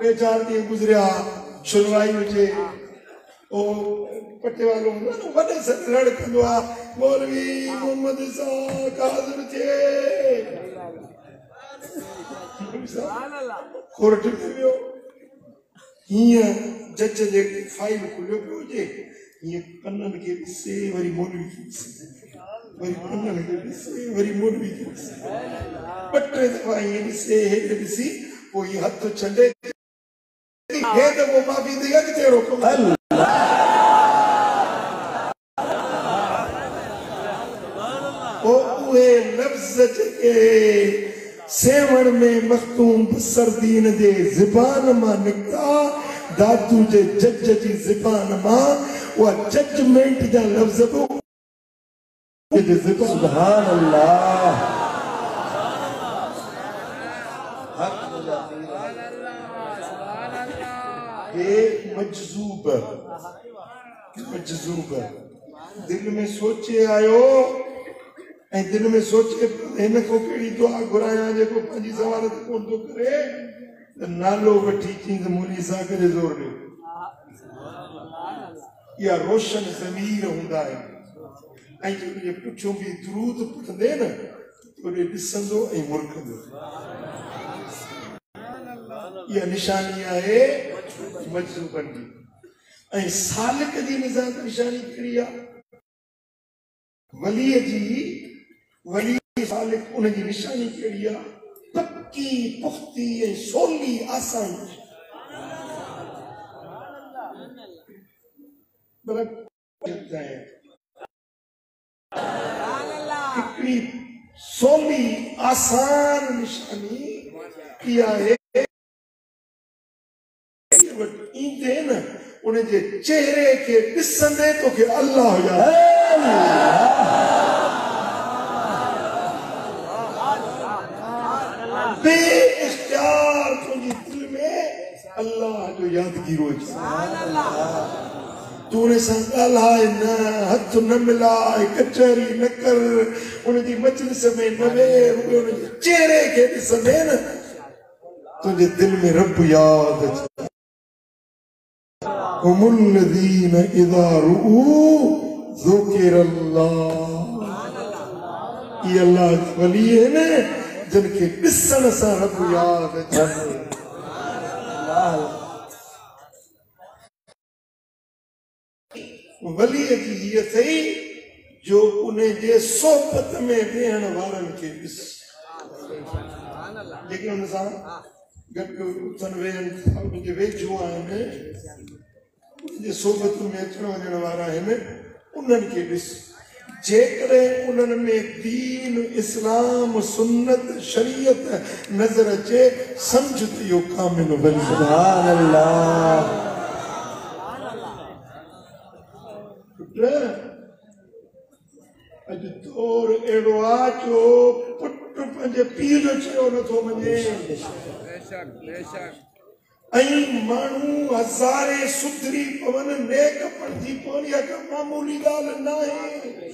टे 4 ॾींहं गुज़रिया शुलवाई हुजे ओ पटे वालो वॾे सां रड़ कंदो आहे मौलवी मोहम्मद साहब हाज़िर थिए कोर्ट में वियो हीअं जज जे फाइल खुलियो पियो हुजे हीअं कननि खे ॾिसे वरी मौलवी खे ॾिसे वरी कननि खे ॾिसे वरी मौलवी खे ॾिसे 2-3 दफ़ा हीअं ॾिसे हेठि ॾिसी पोइ हीअं हथ छॾे हे दफ़ो माफ़ी ॾेई अॻिते रोको के सेवण में मखतूम बसरदीन जे ज़बान मां निकता दादू जे जज जी ज़बान मां वो जजमेंट जा लफ्ज़ सुभान अल्लाह मजजूब दिल में सोचे आयो ऐं दिल में सोचे इन को कहिड़ी दुआ घुरायां जेको पंहिंजी सवारत कोन थो करे त नालो वठी चईं मोली साहब खे ज़ोर ॾियो इहा रोशन ज़मीर हूंदा आहिनि ऐं जे पुठियों बि दुरूद पढ़ंदे न ओॾे ॾिसंदो ऐं मुरकंदो इहा निशानी आहे मजज़ूबनि जी ऐं सालिक जी निशानी कहिड़ी आहे वलीअ जी वली सालिक उन जी निशानी कहिड़ी आहे पक्की पुख्ती ऐं सोली आसान हिकिड़ी सोली आसान निशानी इहा आहे ईंदे न उन जे चेहरे के ॾिसंदे तोखे अल्लाह बेइख्तियार तुंहिंजी दिल में अल्लाह जो यादगीरो तूं उन सां ॻाल्हाए न हथ न मिलाए कचहरी न कर उन जी मजलिस में न वेह उन जे चेहरे खे ॾिसंदे न तुंहिंजे दिल में रब यादि अचे हुमुल्लज़ीन इज़ा रुऊ ज़ुकिरल्लाह ये अल्लाह वली है न जिनके ॾिसण सां रब यादि अचे वली जी हीअ अथई जो उन जे सोबत में वेहण वारनि खे ॾिस जेके उन सां गॾु उथनि वेहनि था उन जे वेझो आहिनि जे सोबत में अचण वञण वारा आहिनि उन्हनि खे ॾिस जेकॾहिं उन्हनि में दीन इस्लाम सुन्नत शरीयत नज़र अचे सम्झ त इहो कामिल वली सुभान अल्लाह अॼु तौर अहिड़ो आहे जो पुट पंहिंजे पीउ जो चयो नथो मञे ऐं माण्हू हज़ारे सुधरी पवन नेक पढ़जी पवनि इहा का मामूली ॻाल्हि न आहे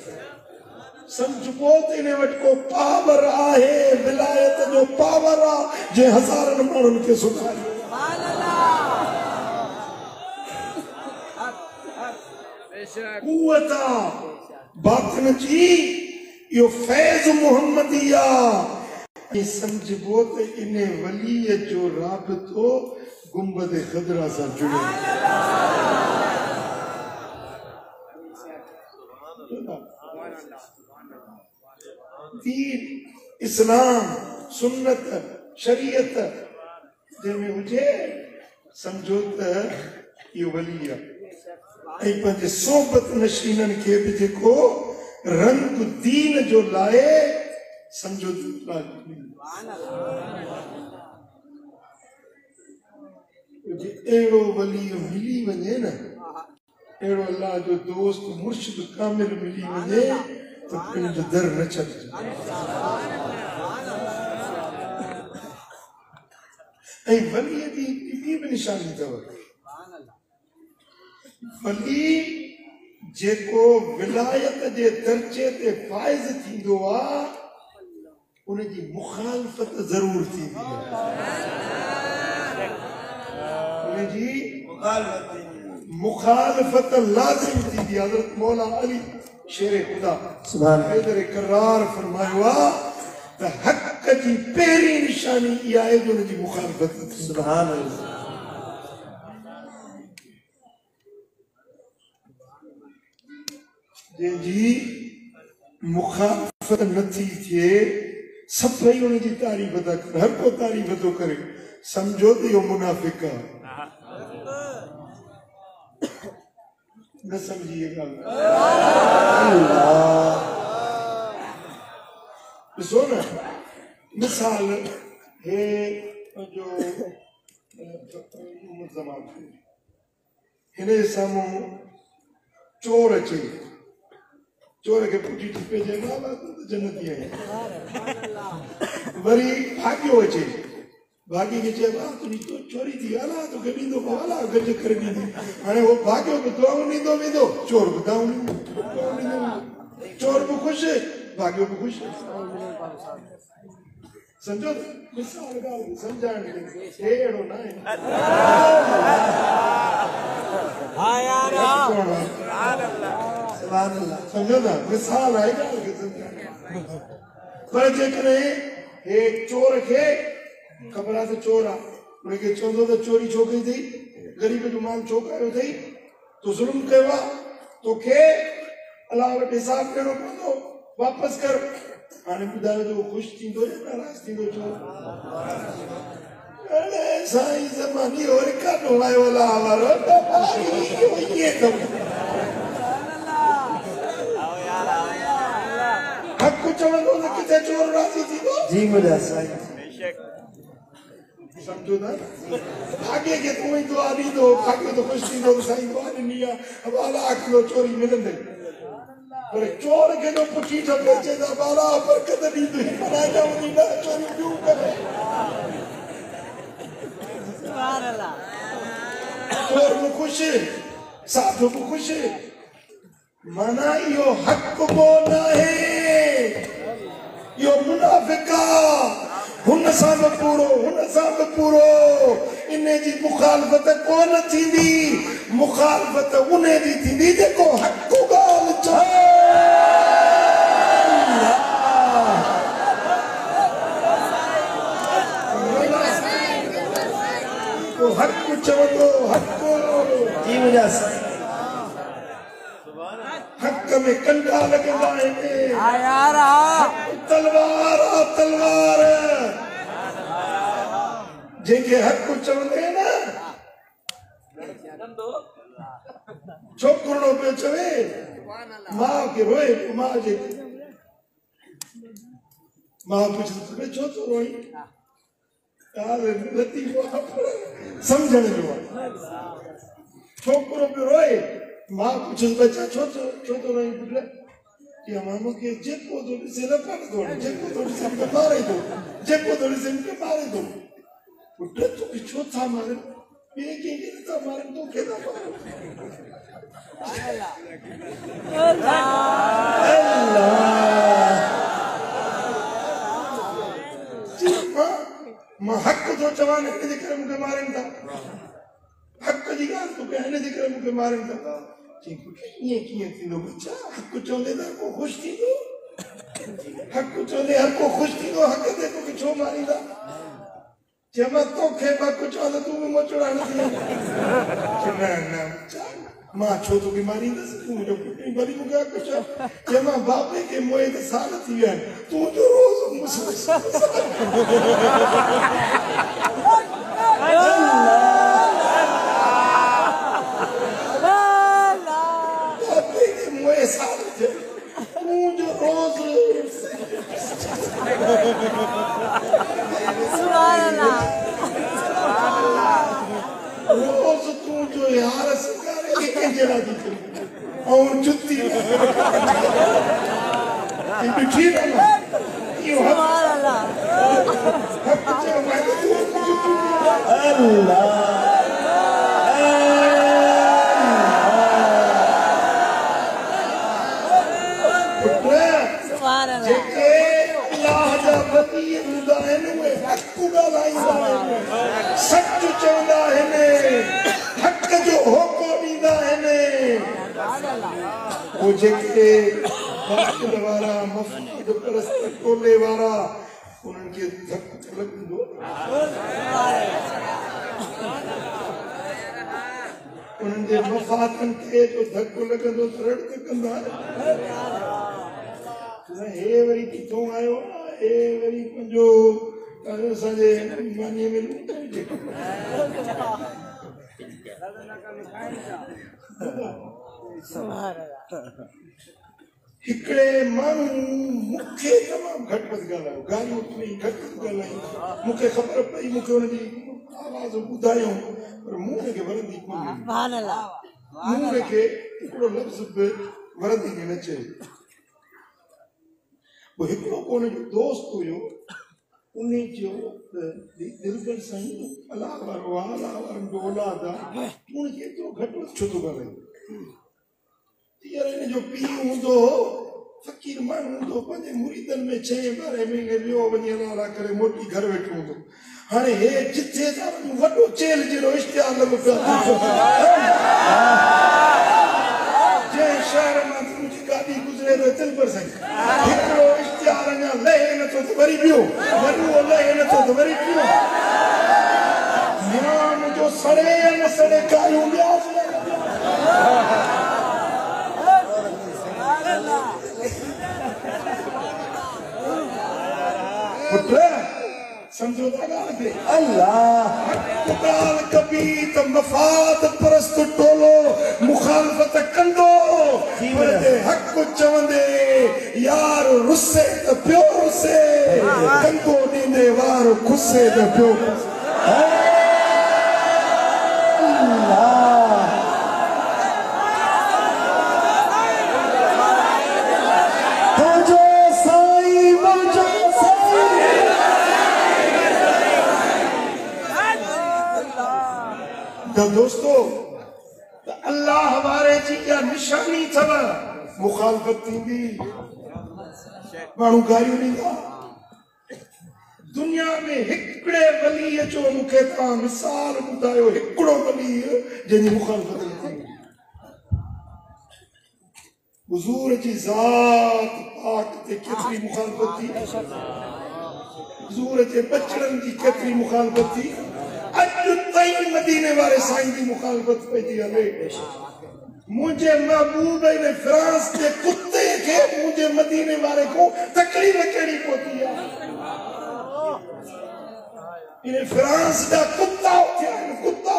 सम्झबो त इन वटि को पावर आहे विलायत जो पावर आहे जे हज़ारनि माण्हुनि खे सुधारियो कुवत आहे बातिन जी इहो फैज़ मुहम्मदी आहे सम्झबो त इन वलीअ जो राबितो गुंबद खदरा सां जुड़ियो दीन इस्लाम सुन्नत शरीयत जंहिंमें हुजे सम्झो त इहो वली आहे ऐं पंहिंजे सोबत नशीननि खे बि जेको रंग दीन जो लाए सम्झो अहिड़ो वली मिली वञे न अहिड़ो अल्लाह जो दोस्त मुर्शिद कामिल मिली वञे त पंहिंजो दर न छॾिजे ऐं वलीअ जी ॿी बि निशानी अथव वली जेको विलायत जे दर्जे ते फाइज़ थींदो आहे उनजी मुखालफ़त ज़रूर थींदी आहे उनजी मुखालफ़त लाज़िम थींदी आहे हज़रत मौला अली शेर खुदा सुभान हैदर करार फरमायो आहे त हक़ जी पहिरीं निशानी इहा आहे जो उनजी मुखालफ़त थींदी सुभान अल्लाह जंहिंजी मुखालफ़त नथी थिए सभई उनजी तारीफ़ था कनि हर को तारीफ़ थो करे सम्झो त इहो मुनाफ़िक़ आहे न सम्झी इहा ॻाल्हि ॾिसो न मिसाल हे जो ज़मान हिन साम्हूं चोर अचे चोर खे पुठी टिपे जे जन्नती आहीं वरी भाॻियो अचे भाॻी खे चइबो आहे तुंहिंजी चोरी थी हला तोखे ॾींदो पोइ हला गॾु करे ॾींदी हाणे उहो भाॻियो बि दुआऊं ॾींदो वेंदो चोर बि दुआऊं ॾींदो चोर बि ख़ुशि भाॻियो बि ख़ुशि समझो मिसाल ॻाल्हि सम्झाइण हे अहिड़ो न आहे समझो था मिसाल आहे ॻाल्हि खे सम्झाइण पर जेकॾहिं हे चोर खे ख़बर आहे त चोर आहे हुनखे चवंदो त चोरी छो कई अथई ग़रीब जो माल छो कयो अथई तो ज़ुल्म कयो आहे तोखे अलाह वटि हिसाब ॾियणो पवंदो वापसि कर हाणे ॿुधायो त उहो ख़ुशि थींदो या नाराज़ थींदो चोर अरे साईं ज़मानी और काॾो आयो अलाह वारो हक़ चवंदो त किथे चोर राज़ी थींदो जी मुंहिंजा साईं समझो था भाग्य के तू ही दुआ ॾींदो भाग्य तो ख़ुशि थींदो त साईं दुआ ॾिनी आहे अब अलाह किलो चोरी मिलंदई पर चोर खे जो पुठी ठपे अचे त बाला बरकत ॾींदुई मना चवंदी न चोरी ॿियूं करे चोर बि ख़ुशि साधु बि ख़ुशि माना इहो हक़ बो न आहे इहो मुनाफ़िक़ आहे हुन सां बि पूरो इन जी मुखालफ़त कोन थींदी मुखालफ़त उन जी थींदी जेको हक़ ॻाल्हि चवे हक़ चवंदो हक़ जी मुंहिंजा साईं हक़ में कंडा लॻंदा आहिनि तलवार जंहिंखे हक़ चवंदे न छोकिरो पियो चवे माउ खे रोए माउ जे माउ पुछे छो थो रोई समझण जो आहे छोकिरो पियो रोए मां पुछियसि बच्चा छो थो रोई पुट कि मामो के जेको तो ॾिसे न पाण थो जेको तो ॾिसे मूंखे मारे थो जेको तो ॾिसे मूंखे मारे थो पुट तोखे छो था मारनि ॿिए कंहिंखे नथा मारनि तोखे था मारनि मां हक़ थो चवां हिन जे करे मूंखे मारनि था हक़ जी ॻाल्हि तोखे हिन जे करे मूंखे मारनि था चई पुट ईअं कीअं थींदो बच्चा हक़ चवंदे त हर को ख़ुशि थींदो हक़ चवंदे हर को ख़ुशि थींदो हक़ ते तोखे छो मारींदा चए मां तोखे हक़ चवां त तूं बि मोचड़ा न थी न बच्चा मां छो तोखे मारींदसि तूं मुंहिंजो पुट वरी मूंखे हक़ चओ चए मां बाबे खे मोए त साल थी विया आहिनि तूं जो रोज़ रोज़ तू जो यार सिंगारे के जरा दी और जुत्ती ॾिठी न इहो सुभान अल्लाह हक़ चयो मैं तू जुत्ती अल्लाह सच चवंदा आहिनि हक़ जो होको ॾींदा आहिनि वो जेके बातिल वारा मफ़ाद परस्त टोले वारा उन्हनि खे धक लॻंदो उन्हनि जे मफ़ादनि खे जो धक लॻंदो त रड़ कंदा हे वरी किथों आयो हे वरी पंहिंजो असांजे मानीअ में हिकड़े मानू मुखे तमाम घट मत गालायो गालियों नहीं घट गालाई मुखे खबर पई मुखे उन जी आवाज बुधायो पर मुंह के वरंदी कोनी सुभान अल्लाह मुंह के हिकड़ो लफ्ज पे वरंदी न चे वो हिकड़ो कोने जो दोस्त हुयो उन्हें जो दिलबर साईं अल्लाह वारो अल्लाह वारो औलादा तू के तो घट छो तो गालाई यार ने जो पी हुंदो फकीर मान हुंदो पंजे मुरीदन में 6 बारे में लियो वने नाला करे मोटी घर वेठो हुंदो हाने हे जिथे जा वडो चेल जेरो इश्तिहार लगो पिया जे शहर में तुझी गाड़ी गुजरे तो चल पर सके हिकड़ो इश्तिहार ना ले न तो वरी पियो वडो ले न तो वरी पियो नाम जो सड़े न सड़े कायूं ब्यास समझो अल्लाह काल कभी तो मफाद परस्त टोलो मुखालफत कंदो वरदे हक चवंदे यार रुसे तो प्यो रुसे कंदो दींदे वार खुसे तो प्यो दोस्तों अल्लाह हमारे जी क्या निशानी थव मुखालफत थी मानू गारियों नहीं था दुनिया में हिकड़े वली जो मुखे ता मिसाल बुधायो हिकड़ो वली जनी मुखालफत थी हुजूर जी जात पाक ते केतरी मुखालफत थी हुजूर जे बचड़न जी केतरी मुखालफत थी अज ताईं मदीने वाले साईं की मुखालफत पे थी हले मुझे महबूब ने फ्रांस के कुत्ते के मुझे मदीने वाले को तकलीफ केड़ी पोती है इन्हें फ्रांस का कुत्ता क्या है कुत्ता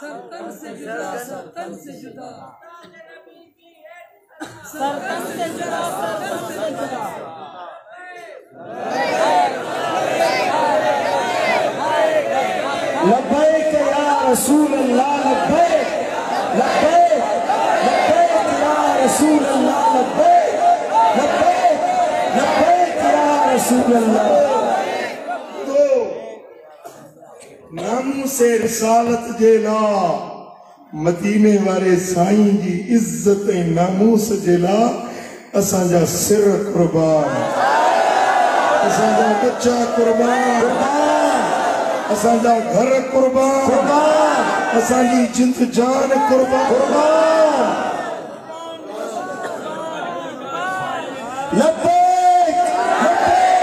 सरतन से जुदा सरतन से जुदा लब्बैक या रसूल अल्लाह लब्बैक लब्बैक लब्बैक या रसूल अल्लाह लब्बैक लब्बैक लब्बैक या रसूल अल्लाह तो नाम से रिसालत जेला मदीने वाले साईं जी इज्जत नामूस जेला असांजा सिर कुर्बान असांजा बच्चा कुर्बान असांजा घर कुर्बान असांजी जिंद जान कुर्बान लब्बैक लब्बैक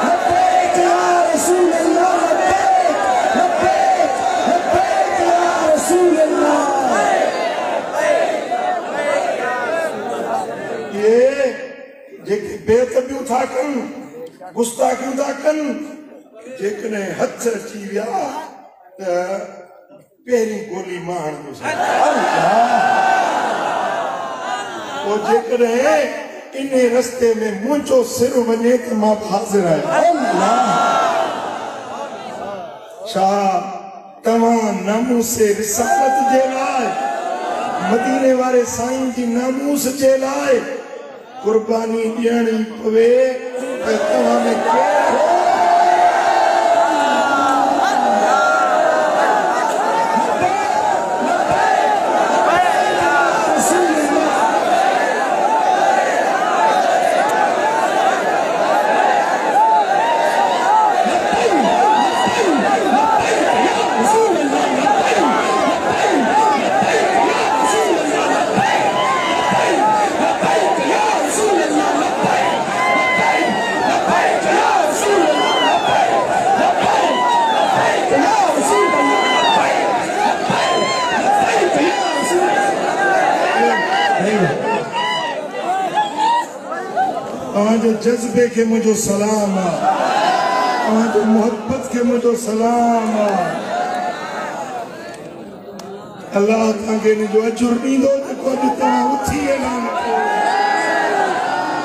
लब्बैक या रसूल अल्लाह लब्बैक लब्बैक लब्बैक या रसूल अल्लाह ये जेके बेतबियूं था कन गुस्ताखियूं था कन जेकने हथ अची विया त पहिरीं गोली मां हणंदुसि पोइ जेकॾहिं इन रस्ते में मुंहिंजो सिर वञे त मां हाज़िर आहियां छा तव्हां नामूसे रिसालत जे लाइ मदीने वारे साईं जी नामूस जे लाइ कुर्बानी ॾियणी पवे त तव्हां में केरु जज्बे के मुझो सलाम आहे मोहब्बत के मुझो सलाम आहे अल्लाह तव्हांखे इन जो अजुर ॾींदो जेको अॼु तव्हां उथी ऐलान कयो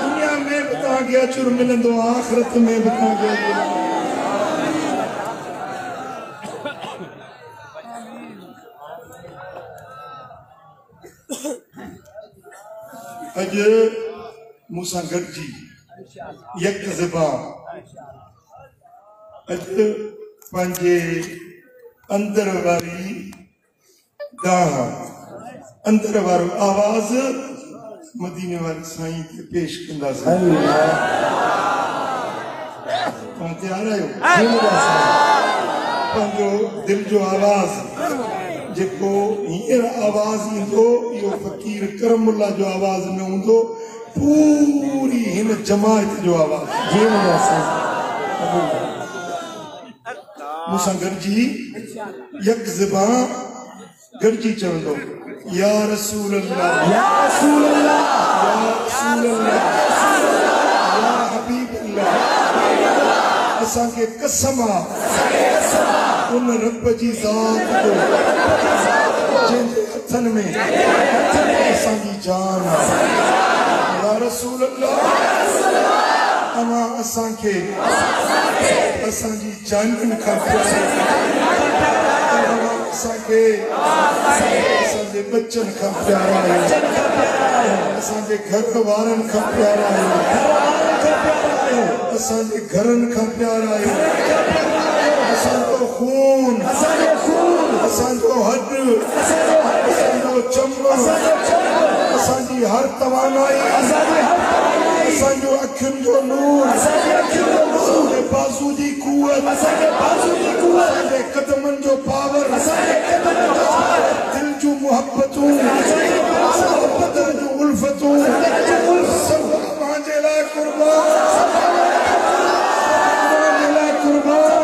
दुनिया में बि तव्हांखे अजुर मिलंदो आख़िरत में बि तव्हांखे अजुर अॼु मूंसां गॾिजी यक ज़बान अॼु पंहिंजे अंदर वारी गाह अंदर वारो आवाज़ मदीने वाले साईं खे पेश कंदासीं तव्हां तयार आहियो पंहिंजो दिल जो आवाज़ जेको हींअर आवाज़ ईंदो इहो फ़कीर करमुल्ला जो आवाज़ न हूंदो पूरी हिन जमायत जो आवाज़ मूंसां गॾिजी यक ज़बान गॾिजी चवंदो या रसूल अल्लाह या रसूल अल्लाह या रसूल अल्लाह या हबीब अल्लाह असांखे कसम आहे उन रब जी ज़ात जो जंहिंजे हथनि में असांजी जान आहे या रसूल अल्लाह तव्हां असांखे असांजी जाननि खां असांखे असांजे बच्चनि खां प्यारा आहियो असांजे घर वारनि खां प्यारा आहियो असांजे घरनि खां प्यारा आहियो असांजो खून असांजो हॾ असांजो चमड़ो असांजी हर तवानाई असांजो अखियुनि जो नूर असांजे बाज़ू जी कुवत असांजे कदमनि जो पावर दिल जूं मुहबतूं बदन जूं उल्फतूं सभु तव्हांजे लाइ कुर्बान तव्हांजे लाइ कुर्बान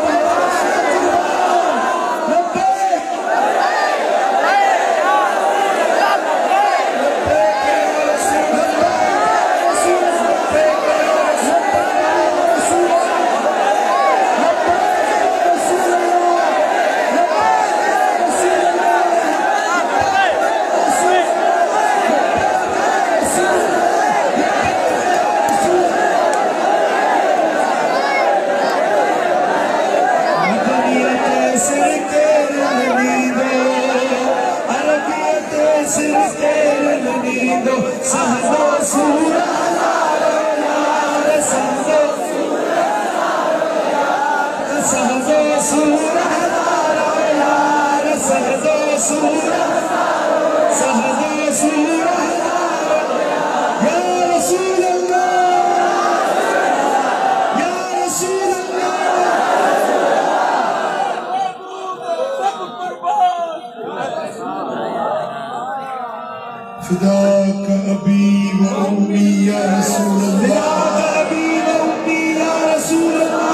فداك أبي وأمي يا رسول الله فداك أبي وأمي يا رسول الله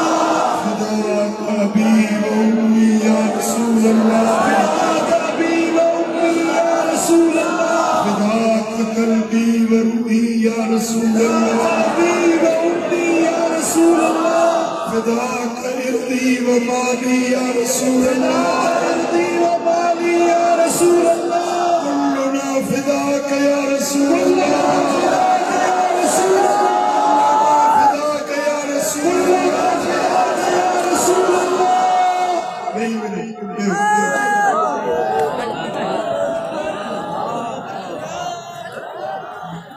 فداك أبي وأمي يا رسول الله فداك قلبي وروحي يا رسول الله فداك إرضي ومالي يا رسول الله كلنا فداك يا رسول الله فداك يا رسول الله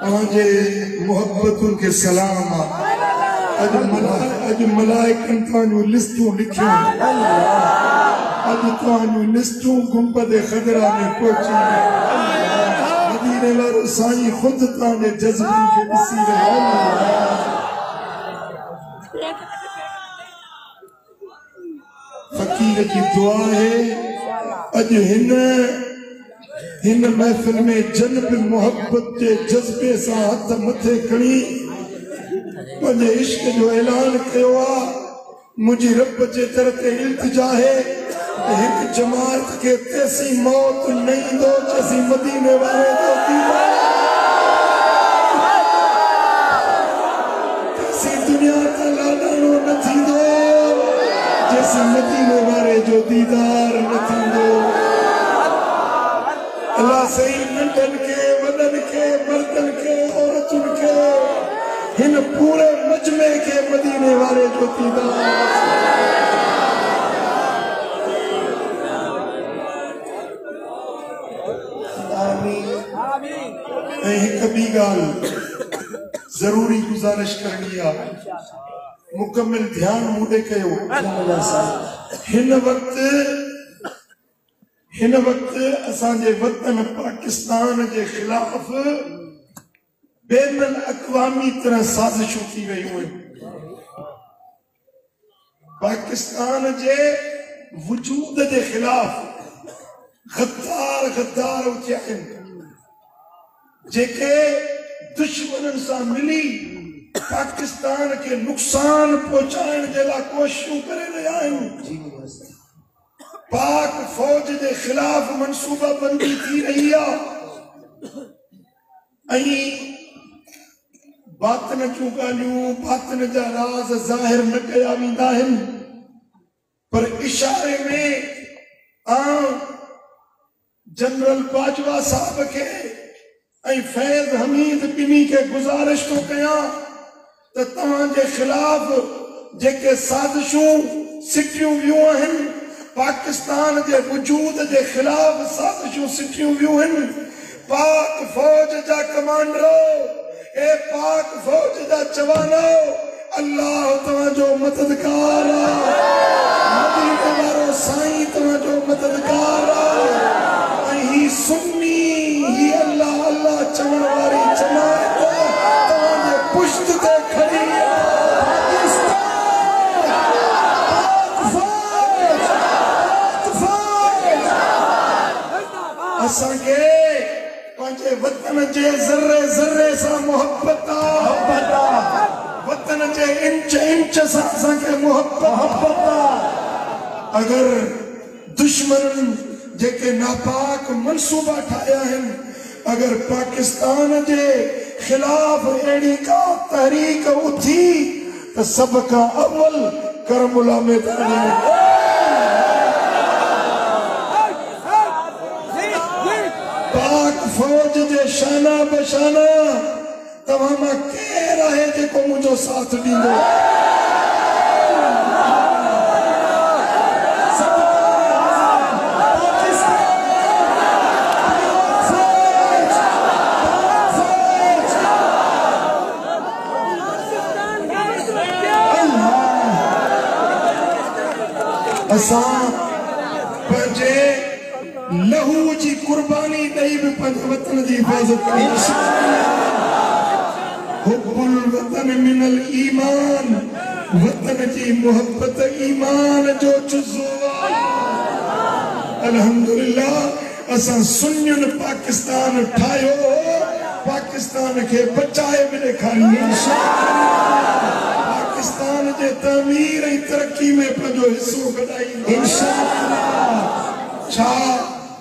तव्हांजे मोहब्बतुनि खे सलाम अॼु मलाइकनि तव्हांजूं लिस्टूं लिखियूं अॼु तव्हांजूं लिस्टूं गुंबद ख़दरा में पहुची मदीने वारो साईं ख़ुदि तव्हांजे जज़्बनि खे ॾिसी रहियो फ़कीर जी दुआ आहे अॼु हिन महफ़िल में जनब मोहब्बत जे जज़्बे सां हथ मथे खणी पंहिंजे इश्क जो ऐलान कयो आहे मुंहिंजी रब जे दर ते इल्तिजा आहे हिक जमात के तेसी मौत नहीं दो जैसी मदीने वाले जो दीवार तेसी दुनिया का लाडानो न थी दो जैसी मदीने वाले जो दीदार न थी दो अल्लाह सही नंढन के वदन पूरे मजमे के मदीने वाले जो एक भी गाल जरूरी गुजारिश करनी है, मुकम्मल ध्यान मुदे कयो। हिन वक्त असांजे वतन पाकिस्तान के खिलाफ बेनल अक़वामी तरह साजिशों थी वयूं आहिनि। पाकिस्तान के वजूद के खिलाफ गद्दार उथिया आहिनि, जेके दुश्मनन से मिली पाकिस्तान के नुकसान पहुंचाने के लिए कोशिशों करे रहा आहिनि। पाक फौज के खिलाफ मनसूबा बंदी थी रही है। बातन जूं ॻाल्हियूं, बातन जा राज ज़ाहिर न कया वेंदा आहिनि, पर इशारे में जनरल बाजवा साहब के फैज हमीद पिनी के गुजारिश तो कया तो तव्हांजे खिलाफ जेके साजिशूं सिटियूं वियूं आहिनि, पाकिस्तान के वजूद के खिलाफ साजिशूं सिटियूं वियूं आहिनि, पाक फौज जा कमांडरो, ए पाक फौज जा जवानो, अल्लाह तव्हांजो मददगार आहे, मदीने वारो साईं तव्हांजो मददगार आहे। ही सुन्नी ही अल्लाह अल्लाह चवण वारी जमात तव्हांजे पुश्त ते खड़ी असांखे पंहिंजे वतन जे ज़र्रे ज़र्रे सां मोहब्बत आहे, वतन जे इंच इंच सां असांखे मोहब्बत आहे। अगर दुश्मन जेके नापाक मनसूबा ठाया आहिनि, अगर पाकिस्तान के खिलाफ अड़ी का तहरीक उठी तो सब का अव्वल करमुला मैदान पाक फौज के शाना बशाना तमाम केर है जेको मुझो साथ दींदो। असां पंहिंजे लहू जी कुर्बानी ॾेई बि पंहिंजे वतन जी हिफ़ाज़त कयूं। हुब्बुल वतन मिनल ईमान, वतन जी मोहब्बत ईमान जो जुज़ो आहे। अल्हम्दुलिल्लाह असां सुन्नियुनि पाकिस्तान ठाहियो, पाकिस्तान के बचाए भी ॾेखारियो। पाकिस्तान के तामीर ऐं तरक्की में पंहिंजो हिस्सो कढाई इंशाअल्लाह। छा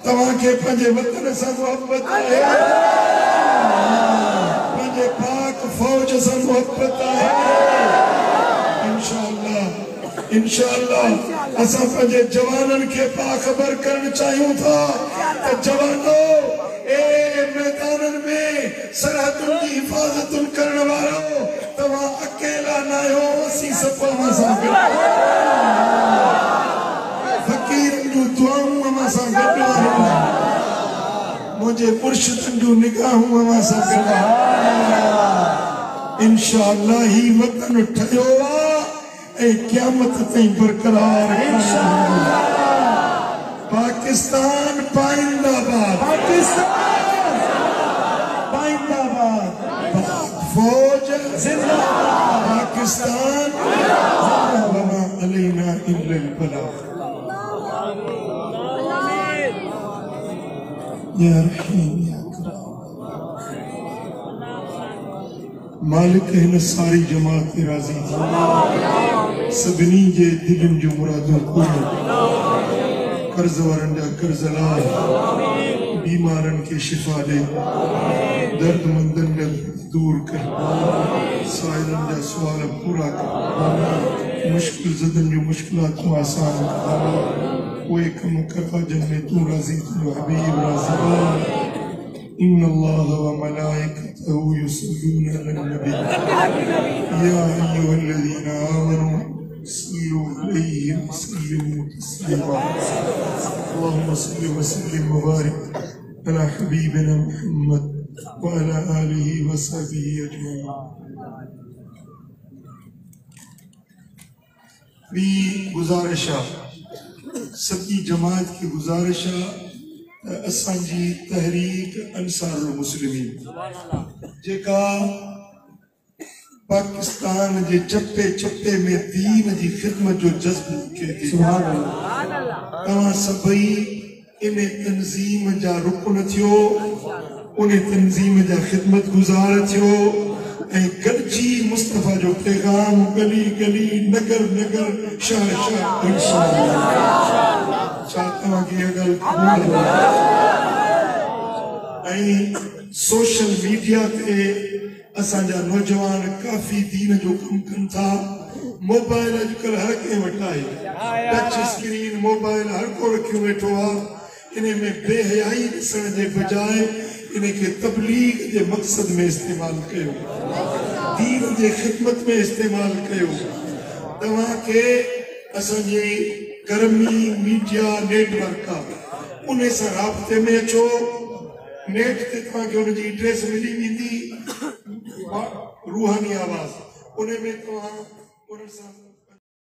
तव्हांखे पंहिंजे वतन सां मोहब्बत आहे? पंहिंजे पाक फौज सां मोहब्बत आहे? इंशाअल्लाह इंशाअल्लाह असां पंहिंजे जवाननि खे बाख़बर करणु चाहियूं था त जवानो ए मैदाननि में सरहदुनि जी हिफ़ाज़त करण वारो तव्हां अकेला न आहियो, असीं सभु अव्हां सां गॾु फ़क़ीरनि जूं दुआऊं अव्हां सां गॾु आहिनि, मुंहिंजे मुर्शिदनि जूं निगाहूं अव्हां सां गॾु आहिनि। इंशाअल्लाह ही वतन ठहियो आहे ऐं क़यामत ताईं बरक़रार इंशाअल्लाह। पाकिस्तान पाइंदाबाद, पाकिस्तान पाइंदाबाद, फौज जिंदाबाद, पाकिस्तान वमा अलैना इल्लल बलाग। या रहीम या करम मालिक हिन सारी जमात ते राज़ी थी, सभिनी जे दिलनि जूं मुरादूं पूरी, कर्ज वारन जा कर्ज लाइ, बीमारन के शिफा दे, दर्दमंदन जा दूर कर, साइलन जा सवाल पूरा कर, मुश्किल ज़दन जो मुश्किलातूं आसान कर, उहे कम कर जन में तू राज़ी, तुंहिंजो हबीब राज़ी। इन्नल्लाह व मलाइकतहु युसल्लूना अलन नबी या अय्युहल्लज़ीना आमनू सल्लू अलैहि व सल्लिमू तस्लीमा अल्लाहुम्मा सल्लि व सल्लिम व बारिक अला हबीबिना मुहम्मद व अला आलिहि व सहबिहि अजमईन। भी गुजारिशा सभी जमात की गुजारिशा असांजी तहरीक अंसारुल मुस्लिमीन जेका पाकिस्तान जे चप्पे चप्पे में दीन जी खिदमत जो जज्बो के थी। तव्हां सभई इन तंजीम जा रुकन थियो, उन तंजीम जा खिदमत गुजार थियो ऐं गॾिजी मुस्तफ़ा जो पैगाम गली गली नगर नगर शहर शहर इंशाअल्लाह। छा तव्हांखे इहा ॻाल्हि क़बूल आहे? ऐं सोशल मीडिया ते असांजा नौजवान काफ़ी दीन जो कमु कनि था। मोबाइल अॼुकल्ह हर कंहिं वटि आहे, टच स्क्रीन मोबाइल हर को रखियो वेठो आहे। इन में बेहयाई ॾिसण जे बजाए इन खे तबलीग जे मक़सद में इस्तेमालु कयो, दीन जे ख़िदमत में इस्तेमालु कयो। तव्हांखे असांजे गर्मी मीडिया नेटवर्क आहे, उन सां राब्ते में अचो। नेट ते तव्हांखे हुनजी एड्रेस मिली वेंदी, रूहानी आवाज़, उन में तव्हां उन सां